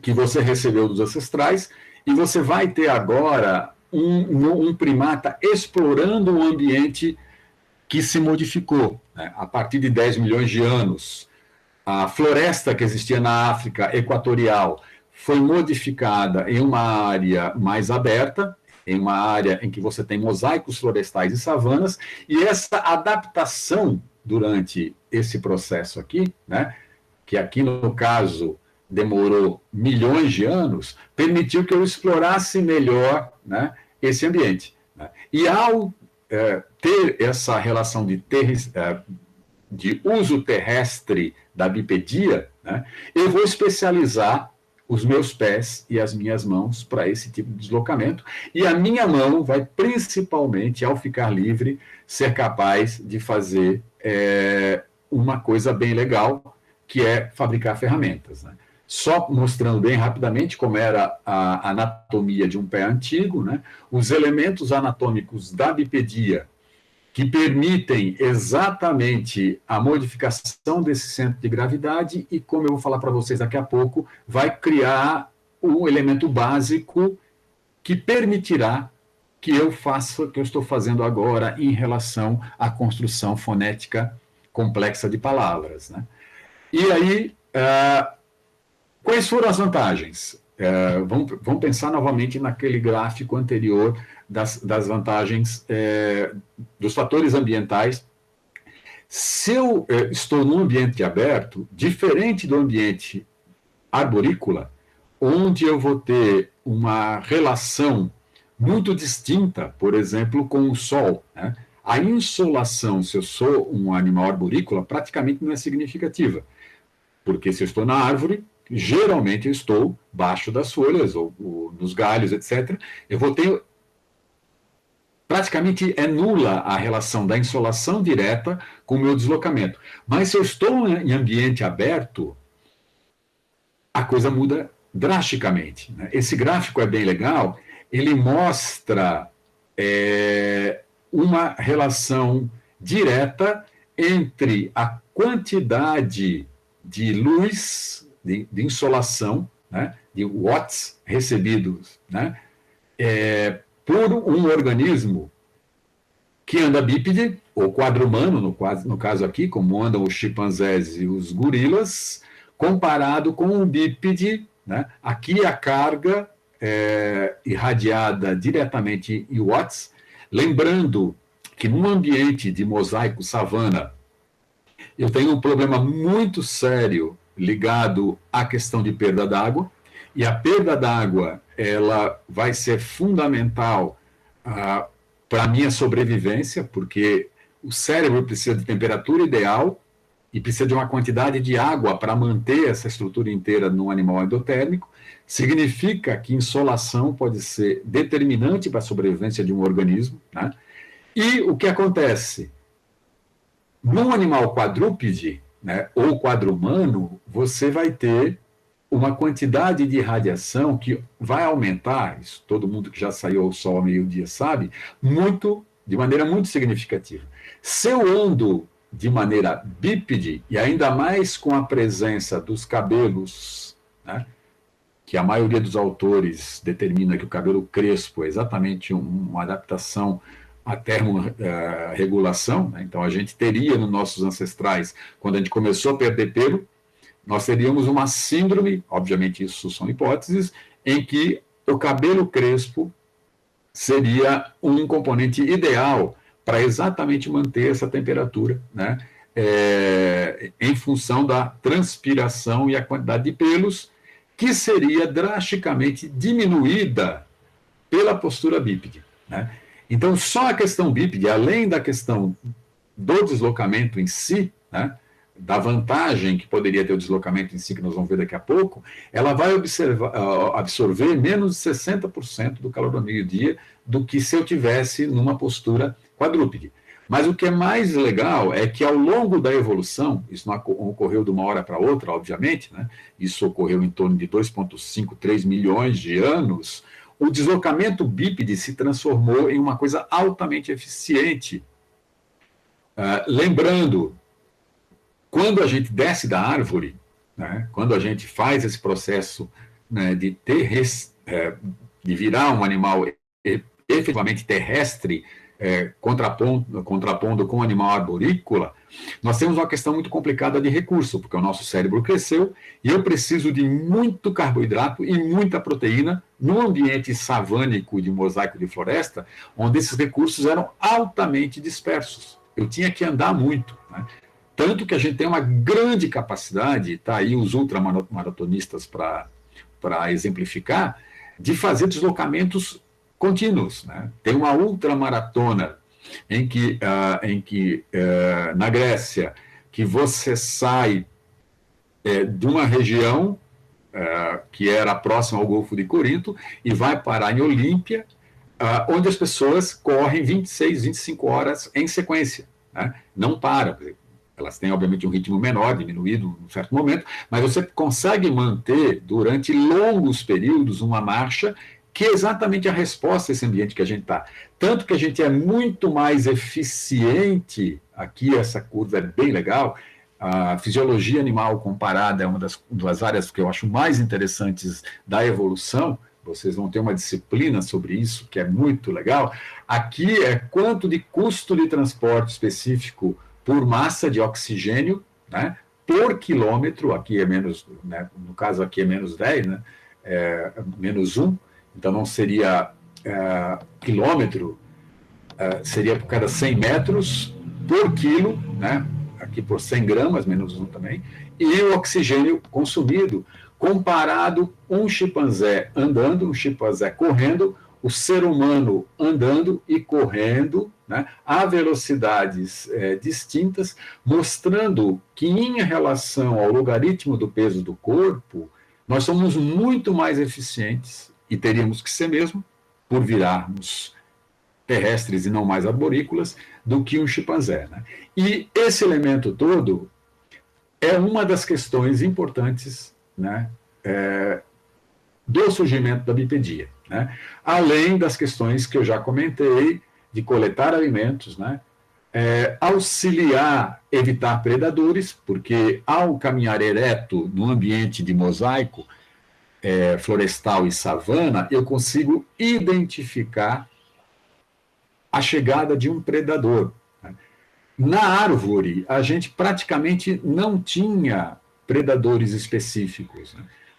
que você recebeu dos ancestrais, e você vai ter agora um primata explorando um ambiente que se modificou, né? A partir de 10 milhões de anos. A floresta que existia na África equatorial foi modificada em uma área mais aberta, em uma área em que você tem mosaicos florestais e savanas, e essa adaptação durante esse processo aqui, né, que aqui no caso demorou milhões de anos, permitiu que eu explorasse melhor, né, esse ambiente, né? E ao ter essa relação de uso terrestre da bipedia, né, eu vou especializar os meus pés e as minhas mãos para esse tipo de deslocamento, e a minha mão vai principalmente, ao ficar livre, ser capaz de fazer uma coisa bem legal, que é fabricar ferramentas, né? Só mostrando bem rapidamente como era a anatomia de um pé antigo, né? Os elementos anatômicos da bipedia que permitem exatamente a modificação desse centro de gravidade e, como eu vou falar para vocês daqui a pouco, vai criar um elemento básico que permitirá que eu faça o que eu estou fazendo agora em relação à construção fonética complexa de palavras, né? E aí, quais foram as vantagens? Vamos pensar novamente naquele gráfico anterior das vantagens dos fatores ambientais. Se eu estou num ambiente aberto, diferente do ambiente arborícola, onde eu vou ter uma relação muito distinta, por exemplo, com o sol, né? A insolação, se eu sou um animal arborícola, praticamente não é significativa, porque se eu estou na árvore, geralmente eu estou baixo das folhas ou nos galhos, etc. Eu vou ter praticamente nula a relação da insolação direta com o meu deslocamento. Mas se eu estou em ambiente aberto, a coisa muda drasticamente, né? Esse gráfico é bem legal, ele mostra uma relação direta entre a quantidade de luz, de insolação, né, de watts recebidos, né, por um organismo que anda bípede, ou quadrumano, no caso aqui, como andam os chimpanzés e os gorilas, comparado com um bípede, né? Aqui a carga irradiada diretamente em watts, lembrando que num ambiente de mosaico savana, eu tenho um problema muito sério ligado à questão de perda d'água, e a perda d'água ela vai ser fundamental para a minha sobrevivência, porque o cérebro precisa de temperatura ideal e precisa de uma quantidade de água para manter essa estrutura inteira num animal endotérmico. Significa que insolação pode ser determinante para a sobrevivência de um organismo, né? E o que acontece? Num animal quadrúpede, né, ou quadrumano, você vai ter uma quantidade de radiação que vai aumentar, isso todo mundo que já saiu ao sol ao meio-dia sabe, de maneira muito significativa. Se eu ando de maneira bípede, e ainda mais com a presença dos cabelos, né, que a maioria dos autores determina que o cabelo crespo é exatamente uma adaptação à termorregulação, né? Então a gente teria nos nossos ancestrais, quando a gente começou a perder pelo, nós teríamos uma síndrome, obviamente isso são hipóteses, em que o cabelo crespo seria um componente ideal para exatamente manter essa temperatura, né? Em função da transpiração e a quantidade de pelos, que seria drasticamente diminuída pela postura bípede, né? Então, só a questão bípede, além da questão do deslocamento em si, né, da vantagem que poderia ter o deslocamento em si, que nós vamos ver daqui a pouco, ela vai absorver menos de 60% do calor do meio-dia do que se eu tivesse numa postura quadrúpede. Mas o que é mais legal é que ao longo da evolução, isso não ocorreu de uma hora para outra, obviamente, né? Isso ocorreu em torno de 2,5, 3 milhões de anos, o deslocamento bípede se transformou em uma coisa altamente eficiente. Lembrando, quando a gente desce da árvore, né, quando a gente faz esse processo, né, de virar um animal efetivamente terrestre, contrapondo com o animal arborícola, nós temos uma questão muito complicada de recurso, porque o nosso cérebro cresceu e eu preciso de muito carboidrato e muita proteína num ambiente savânico de mosaico de floresta, onde esses recursos eram altamente dispersos. Eu tinha que andar muito, né? Tanto que a gente tem uma grande capacidade, está aí os ultramaratonistas para exemplificar, de fazer deslocamentos contínuos, né? Tem uma ultramaratona em que na Grécia, que você sai de uma região que era próxima ao Golfo de Corinto e vai parar em Olímpia, onde as pessoas correm 26, 25 horas em sequência, né? Não para. Elas têm, obviamente, um ritmo menor, diminuído em certo momento, mas você consegue manter durante longos períodos uma marcha que é exatamente a resposta a esse ambiente que a gente está. Tanto que a gente é muito mais eficiente, aqui essa curva é bem legal, a fisiologia animal comparada é uma das áreas que eu acho mais interessantes da evolução, vocês vão ter uma disciplina sobre isso, que é muito legal. Aqui é quanto de custo de transporte específico por massa de oxigênio, né, por quilômetro, aqui é menos, né, no caso aqui é menos 10, né, menos 1, então não seria quilômetro, seria por cada 100 metros por quilo, né, aqui por 100 gramas, menos 1 também, e o oxigênio consumido, comparado um chimpanzé andando, um chimpanzé correndo, o ser humano andando e correndo, né, a velocidades distintas, mostrando que em relação ao logaritmo do peso do corpo, nós somos muito mais eficientes, e teríamos que ser mesmo, por virarmos terrestres e não mais arborícolas, do que um chimpanzé, né? E esse elemento todo é uma das questões importantes, né, do surgimento da bipedia, né? Além das questões que eu já comentei, de coletar alimentos, né, auxiliar, evitar predadores, porque ao caminhar ereto no ambiente de mosaico, florestal e savana, eu consigo identificar a chegada de um predador. Na árvore, a gente praticamente não tinha predadores específicos.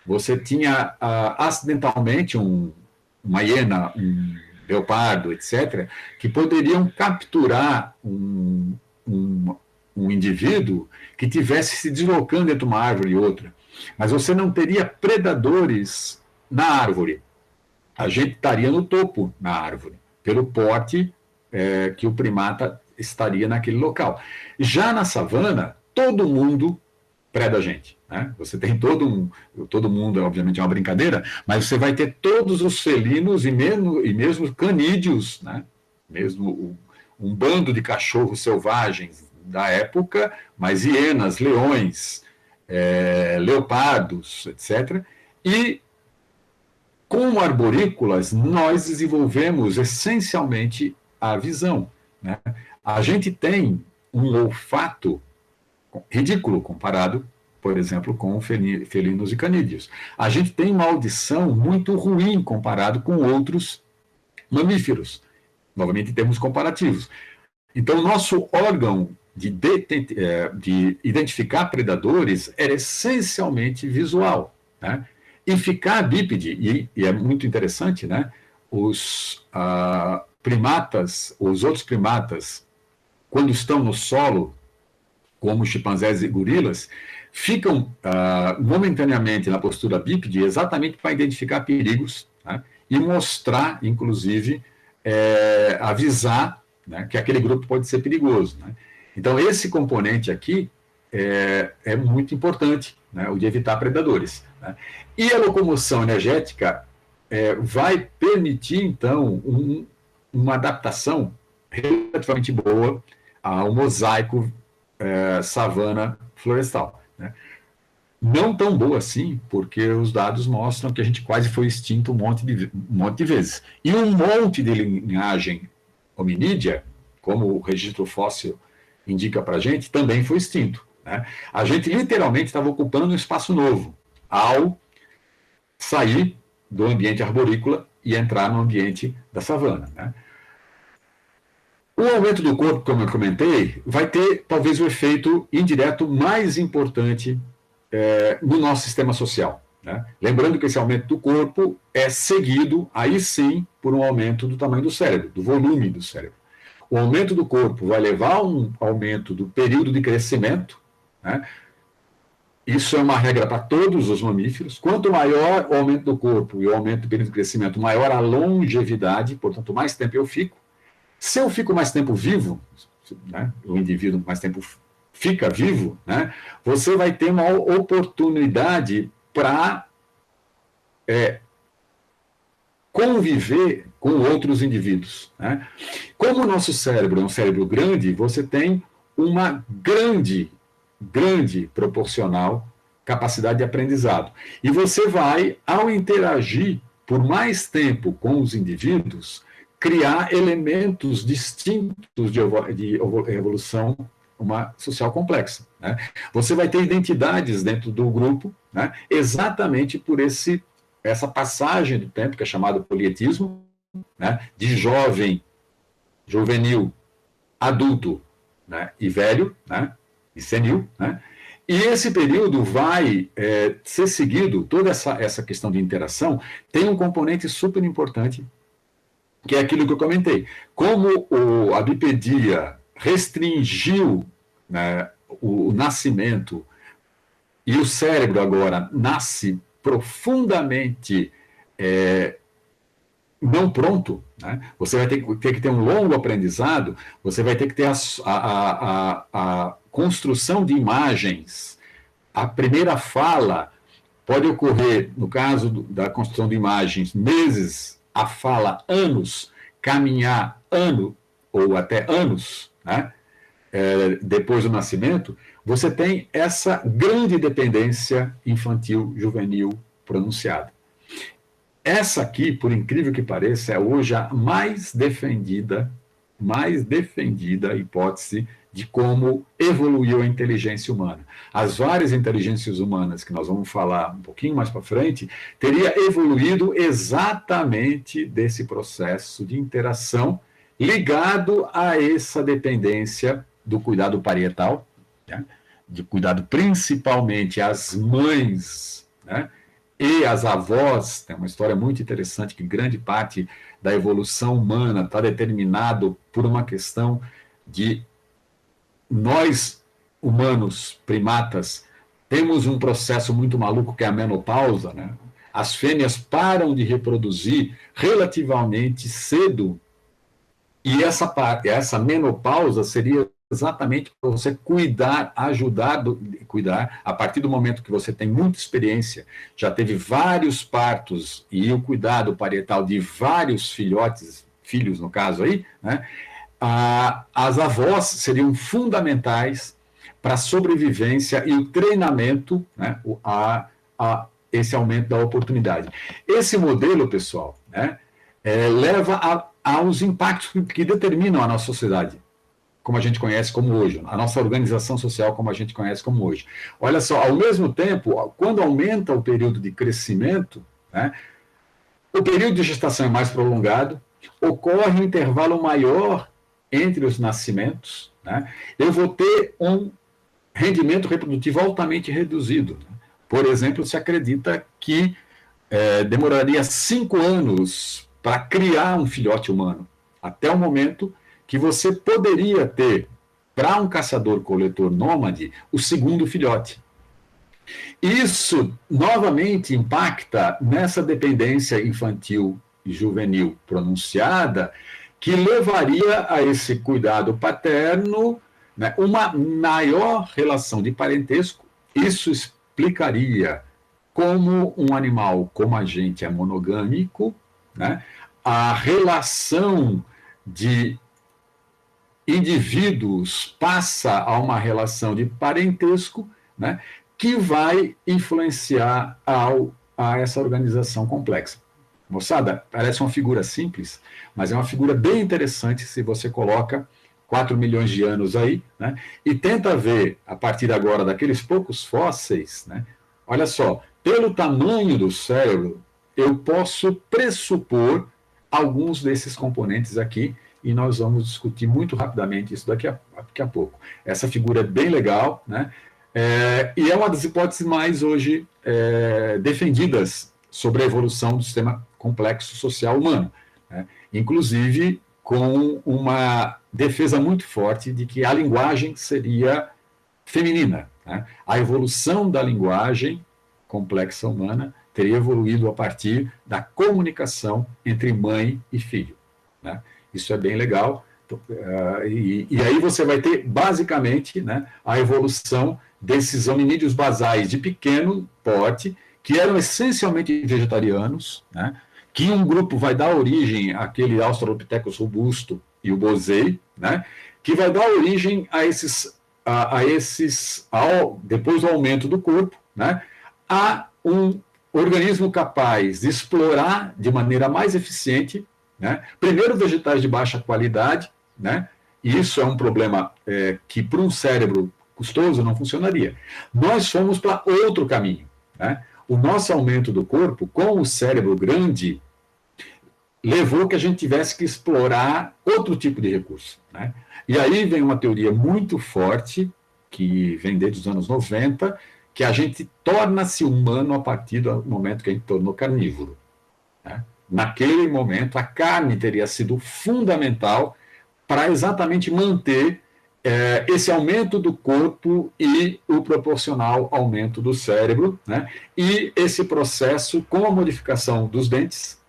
Você tinha acidentalmente uma hiena, um leopardo, etc., que poderiam capturar um indivíduo que tivesse se deslocando entre uma árvore e outra. Mas você não teria predadores na árvore. A gente estaria no topo na árvore, pelo porte que o primata estaria naquele local. Já na savana, todo mundo preda a gente. Né? Você tem todo mundo, obviamente é uma brincadeira, mas você vai ter todos os felinos e mesmo canídeos, né? Mesmo um bando de cachorros selvagens da época, mas hienas, leões, leopardos, etc. E como arborícolas, nós desenvolvemos essencialmente a visão. Né? A gente tem um olfato ridículo comparado, por exemplo, com felinos e canídeos. A gente tem uma audição muito ruim comparado com outros mamíferos. Novamente, em termos comparativos. Então, o nosso órgão de identificar predadores era essencialmente visual. Né? E ficar bípede, e é muito interessante, né? Os primatas, os outros primatas, quando estão no solo, como chimpanzés e gorilas, ficam momentaneamente na postura bípede exatamente para identificar perigos, né? E mostrar, inclusive, avisar, né, que aquele grupo pode ser perigoso. Né? Então, esse componente aqui é muito importante, né, o de evitar predadores. Né? E a locomoção energética vai permitir, então, uma adaptação relativamente boa ao mosaico savana florestal. Né? Não tão boa assim, porque os dados mostram que a gente quase foi extinto um monte de vezes. E um monte de linhagem hominídea, como o registro fóssil indica para a gente, também foi extinto. Né? A gente literalmente estava ocupando um espaço novo ao sair do ambiente arborícola e entrar no ambiente da savana. Né? O aumento do corpo, como eu comentei, vai ter talvez o efeito indireto mais importante no nosso sistema social. Né? Lembrando que esse aumento do corpo é seguido, aí sim, por um aumento do tamanho do cérebro, do volume do cérebro. O aumento do corpo vai levar a um aumento do período de crescimento. Né? Isso é uma regra para todos os mamíferos. Quanto maior o aumento do corpo e o aumento do período de crescimento, maior a longevidade, portanto, mais tempo eu fico. Se eu fico mais tempo vivo, né, o indivíduo mais tempo fica vivo, né, você vai ter uma oportunidade para conviver com outros indivíduos. Né? Como o nosso cérebro é um cérebro grande, você tem uma grande proporcional capacidade de aprendizado. E você vai, ao interagir por mais tempo com os indivíduos, criar elementos distintos de evolução social complexa. Né? Você vai ter identidades dentro do grupo, né? Exatamente por essa passagem do tempo, que é chamado polietismo, né? De jovem, juvenil, adulto, né? E velho, né? E senil. Né? E esse período vai ser seguido, toda essa questão de interação tem um componente super importante, que é aquilo que eu comentei. Como a bipedia restringiu, né, o nascimento, e o cérebro agora nasce profundamente não pronto, né? Você vai ter que ter um longo aprendizado, você vai ter que ter a construção de imagens. A primeira fala pode ocorrer, no caso da construção de imagens, meses, a fala anos, caminhar ano ou até anos, né? Depois do nascimento, você tem essa grande dependência infantil, juvenil pronunciada. Essa aqui, por incrível que pareça, é hoje a mais defendida mais defendida hipótese de como evoluiu a inteligência humana. As várias inteligências humanas, que nós vamos falar um pouquinho mais para frente, teria evoluído exatamente desse processo de interação ligado a essa dependência do cuidado parietal, né? De cuidado principalmente às mães, né? E as avós. Tem uma história muito interessante que grande parte da evolução humana está determinado por uma questão de nós, humanos, primatas, temos um processo muito maluco que é a menopausa, né? As fêmeas param de reproduzir relativamente cedo e essa menopausa seria exatamente para você cuidar, cuidar, a partir do momento que você tem muita experiência, já teve vários partos e o cuidado parietal de vários filhos no caso aí, né? As avós seriam fundamentais para a sobrevivência e o treinamento, né, esse aumento da oportunidade. Esse modelo, pessoal, né, leva aos impactos que determinam a nossa sociedade, como a gente conhece como hoje, a nossa organização social como a gente conhece como hoje. Olha só, ao mesmo tempo, quando aumenta o período de crescimento, né, o período de gestação é mais prolongado, ocorre um intervalo maior entre os nascimentos, né, eu vou ter um rendimento reprodutivo altamente reduzido. Por exemplo, se acredita que demoraria 5 anos para criar um filhote humano, até o momento que você poderia ter, para um caçador-coletor nômade, o segundo filhote. Isso, novamente, impacta nessa dependência infantil e juvenil pronunciada, que levaria a esse cuidado paterno, né, uma maior relação de parentesco. Isso explicaria como um animal como a gente é monogâmico, né, a relação de indivíduos passa a uma relação de parentesco, né, que vai influenciar a essa organização complexa. Moçada, parece uma figura simples, mas é uma figura bem interessante se você coloca 4 milhões de anos aí, né, e tenta ver, a partir agora, daqueles poucos fósseis, né, olha só, pelo tamanho do cérebro, eu posso pressupor alguns desses componentes aqui, e nós vamos discutir muito rapidamente isso daqui a pouco. Essa figura é bem legal, né, e é uma das hipóteses mais hoje defendidas sobre a evolução do sistema complexo social humano, né, inclusive com uma defesa muito forte de que a linguagem seria feminina, né? A evolução da linguagem complexa humana teria evoluído a partir da comunicação entre mãe e filho, né? Isso é bem legal. E aí você vai ter, basicamente, né, a evolução desses hominídeos basais de pequeno porte, que eram essencialmente vegetarianos, né, que um grupo vai dar origem àquele Australopithecus robusto e o Bosei, né, que vai dar origem a esses depois do aumento do corpo, né, a um organismo capaz de explorar de maneira mais eficiente, né, primeiro vegetais de baixa qualidade, né, e isso é um problema que para um cérebro custoso não funcionaria. Nós fomos para outro caminho, né? O nosso aumento do corpo, com o cérebro grande, levou que a gente tivesse que explorar outro tipo de recurso, né? E aí vem uma teoria muito forte, que vem desde os anos 90, que a gente torna-se humano a partir do momento que a gente tornou carnívoro, né? Naquele momento, a carne teria sido fundamental para exatamente manter esse aumento do corpo e o proporcional aumento do cérebro, né? E esse processo, com a modificação dos dentes,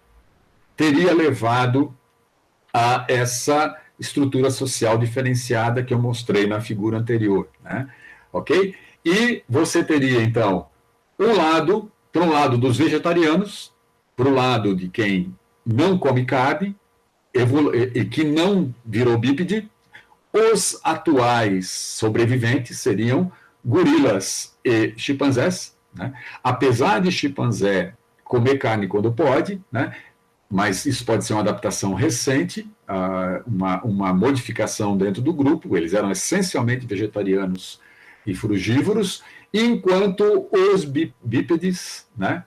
teria levado a essa estrutura social diferenciada que eu mostrei na figura anterior, né? Ok? E você teria, então, para um lado dos vegetarianos, para o lado de quem não come carne e que não virou bípede. Os atuais sobreviventes seriam gorilas e chimpanzés, né? Apesar de chimpanzé comer carne quando pode, né, mas isso pode ser uma adaptação recente, uma modificação dentro do grupo. Eles eram essencialmente vegetarianos e frugívoros, enquanto os bípedes, né,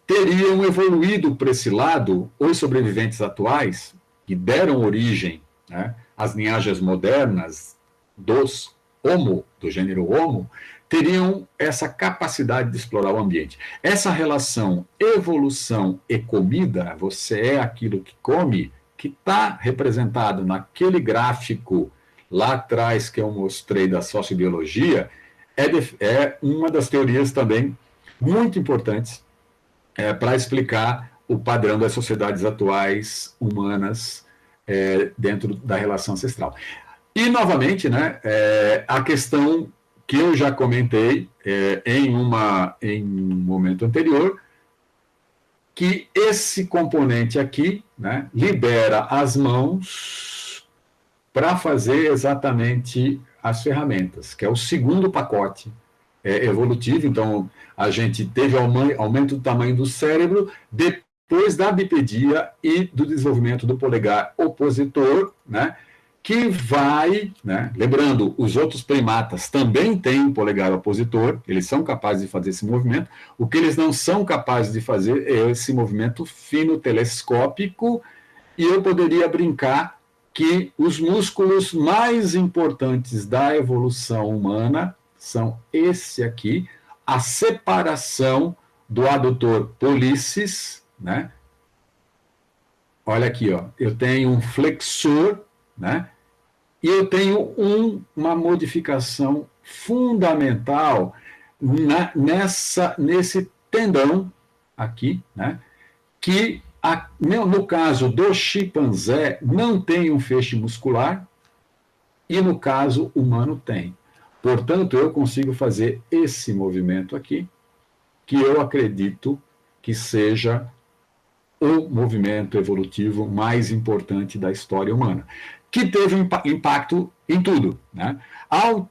teriam evoluído para esse lado. Os sobreviventes atuais, que deram origem, né, às linhagens modernas dos Homo, do gênero Homo, teriam essa capacidade de explorar o ambiente. Essa relação evolução e comida, você é aquilo que come, que está representado naquele gráfico lá atrás que eu mostrei da sociobiologia, é uma das teorias também muito importantes para explicar o padrão das sociedades atuais humanas dentro da relação ancestral. E, novamente, né, a questão que eu já comentei em um momento anterior, que esse componente aqui, né, libera as mãos para fazer exatamente as ferramentas, que é o segundo pacote evolutivo. Então, a gente teve aumento do tamanho do cérebro depois da bipedia e do desenvolvimento do polegar opositor, né, que vai, né, lembrando, os outros primatas também têm um polegar opositor, eles são capazes de fazer esse movimento. O que eles não são capazes de fazer é esse movimento fino telescópico, e eu poderia brincar que os músculos mais importantes da evolução humana são esse aqui, a separação do adutor pollicis, né? Olha aqui, ó, eu tenho um flexor, né? E eu tenho uma modificação fundamental nesse tendão aqui, né? Que no caso do chimpanzé não tem um feixe muscular e no caso humano tem. Portanto, eu consigo fazer esse movimento aqui, que eu acredito que seja o movimento evolutivo mais importante da história humana, que teve um impacto em tudo, né? Ao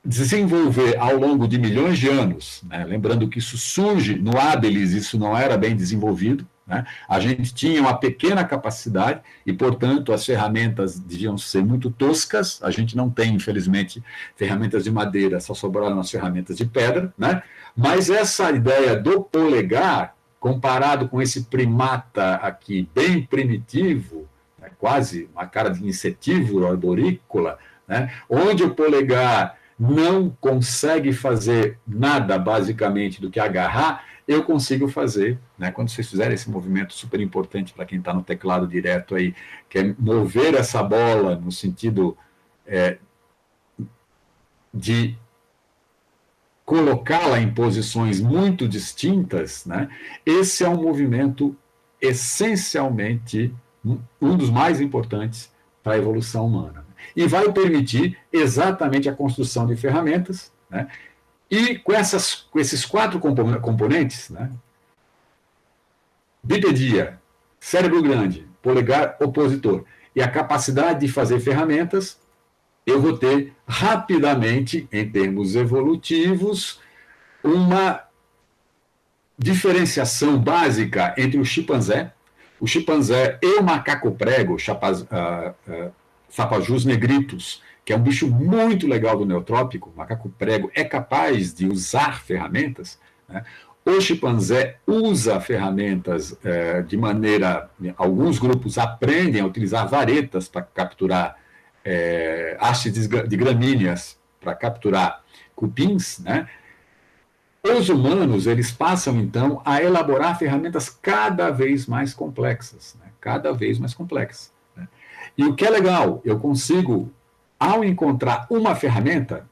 desenvolver ao longo de milhões de anos, né? Lembrando que isso surge no Habilis, isso não era bem desenvolvido, né? A gente tinha uma pequena capacidade e, portanto, as ferramentas deviam ser muito toscas. A gente não tem, infelizmente, ferramentas de madeira, só sobraram as ferramentas de pedra, né? Mas essa ideia do polegar, comparado com esse primata aqui, bem primitivo, né, quase uma cara de insetívoro arborícola, né, onde o polegar não consegue fazer nada, basicamente, do que agarrar, eu consigo fazer, né, quando vocês fizerem esse movimento super importante para quem está no teclado direto aí, que é mover essa bola no sentido de colocá-la em posições muito distintas, né? Esse é um movimento essencialmente um dos mais importantes para a evolução humana. E vai permitir exatamente a construção de ferramentas, né? E com esses 4 componentes, né? Bipedia, cérebro grande, polegar opositor e a capacidade de fazer ferramentas, eu vou ter rapidamente, em termos evolutivos, uma diferenciação básica entre o chimpanzé e o macaco prego, Sapajus negritus, que é um bicho muito legal do neotrópico. O macaco prego é capaz de usar ferramentas, né? O chimpanzé usa ferramentas de maneira... Alguns grupos aprendem a utilizar varetas para capturar hastes de gramíneas, para capturar cupins, né? Os humanos, eles passam, então, a elaborar ferramentas cada vez mais complexas, né? Cada vez mais complexas, né? E o que é legal, eu consigo, ao encontrar uma ferramenta,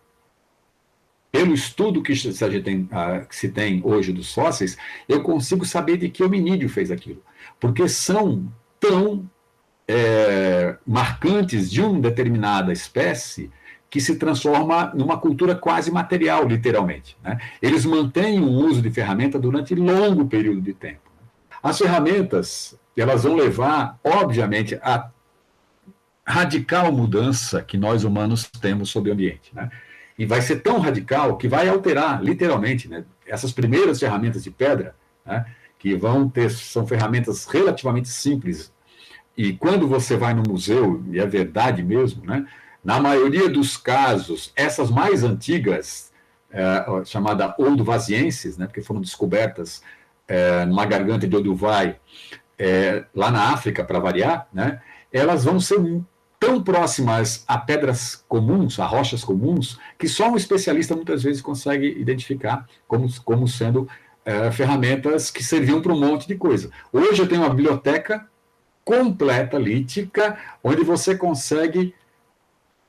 pelo estudo que se tem hoje dos fósseis, eu consigo saber de que hominídeo fez aquilo, porque são tão marcantes de uma determinada espécie que se transforma numa cultura quase material, literalmente, né? Eles mantêm o uso de ferramenta durante longo período de tempo. As ferramentas, elas vão levar, obviamente, a radical mudança que nós humanos temos sobre o ambiente, né? E vai ser tão radical que vai alterar, literalmente, né, essas primeiras ferramentas de pedra, né, que vão ter, são ferramentas relativamente simples. E quando você vai no museu, e é verdade mesmo, né? Na maioria dos casos, essas mais antigas, chamada Olduvasienses, né? Porque foram descobertas numa garganta de Olduvai, lá na África, para variar, né? Elas vão ser tão próximas a pedras comuns, a rochas comuns, que só um especialista muitas vezes consegue identificar como sendo ferramentas que serviam para um monte de coisa. Hoje eu tenho uma biblioteca completa, lítica, onde você consegue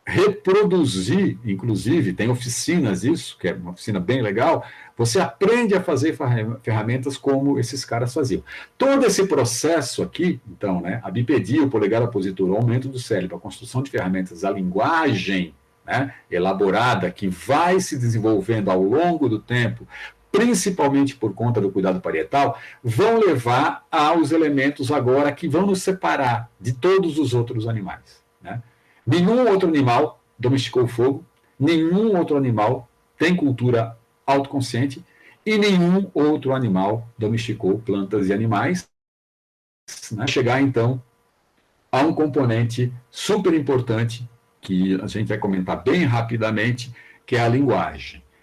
reproduzir, inclusive, tem oficinas isso, que é uma oficina bem legal, você aprende a fazer ferramentas como esses caras faziam. Todo esse processo aqui, então, né, a bipedia, o polegar opositor, o aumento do cérebro, a construção de ferramentas, a linguagem, né, elaborada, que vai se desenvolvendo ao longo do tempo, principalmente por conta do cuidado parietal, vão levar aos elementos agora que vão nos separar de todos os outros animais, né? Nenhum outro animal domesticou o fogo, nenhum outro animal tem cultura autoconsciente e nenhum outro animal domesticou plantas e animais, né? Chegar então a um componente super importante que a gente vai comentar bem rapidamente, que é a linguagem.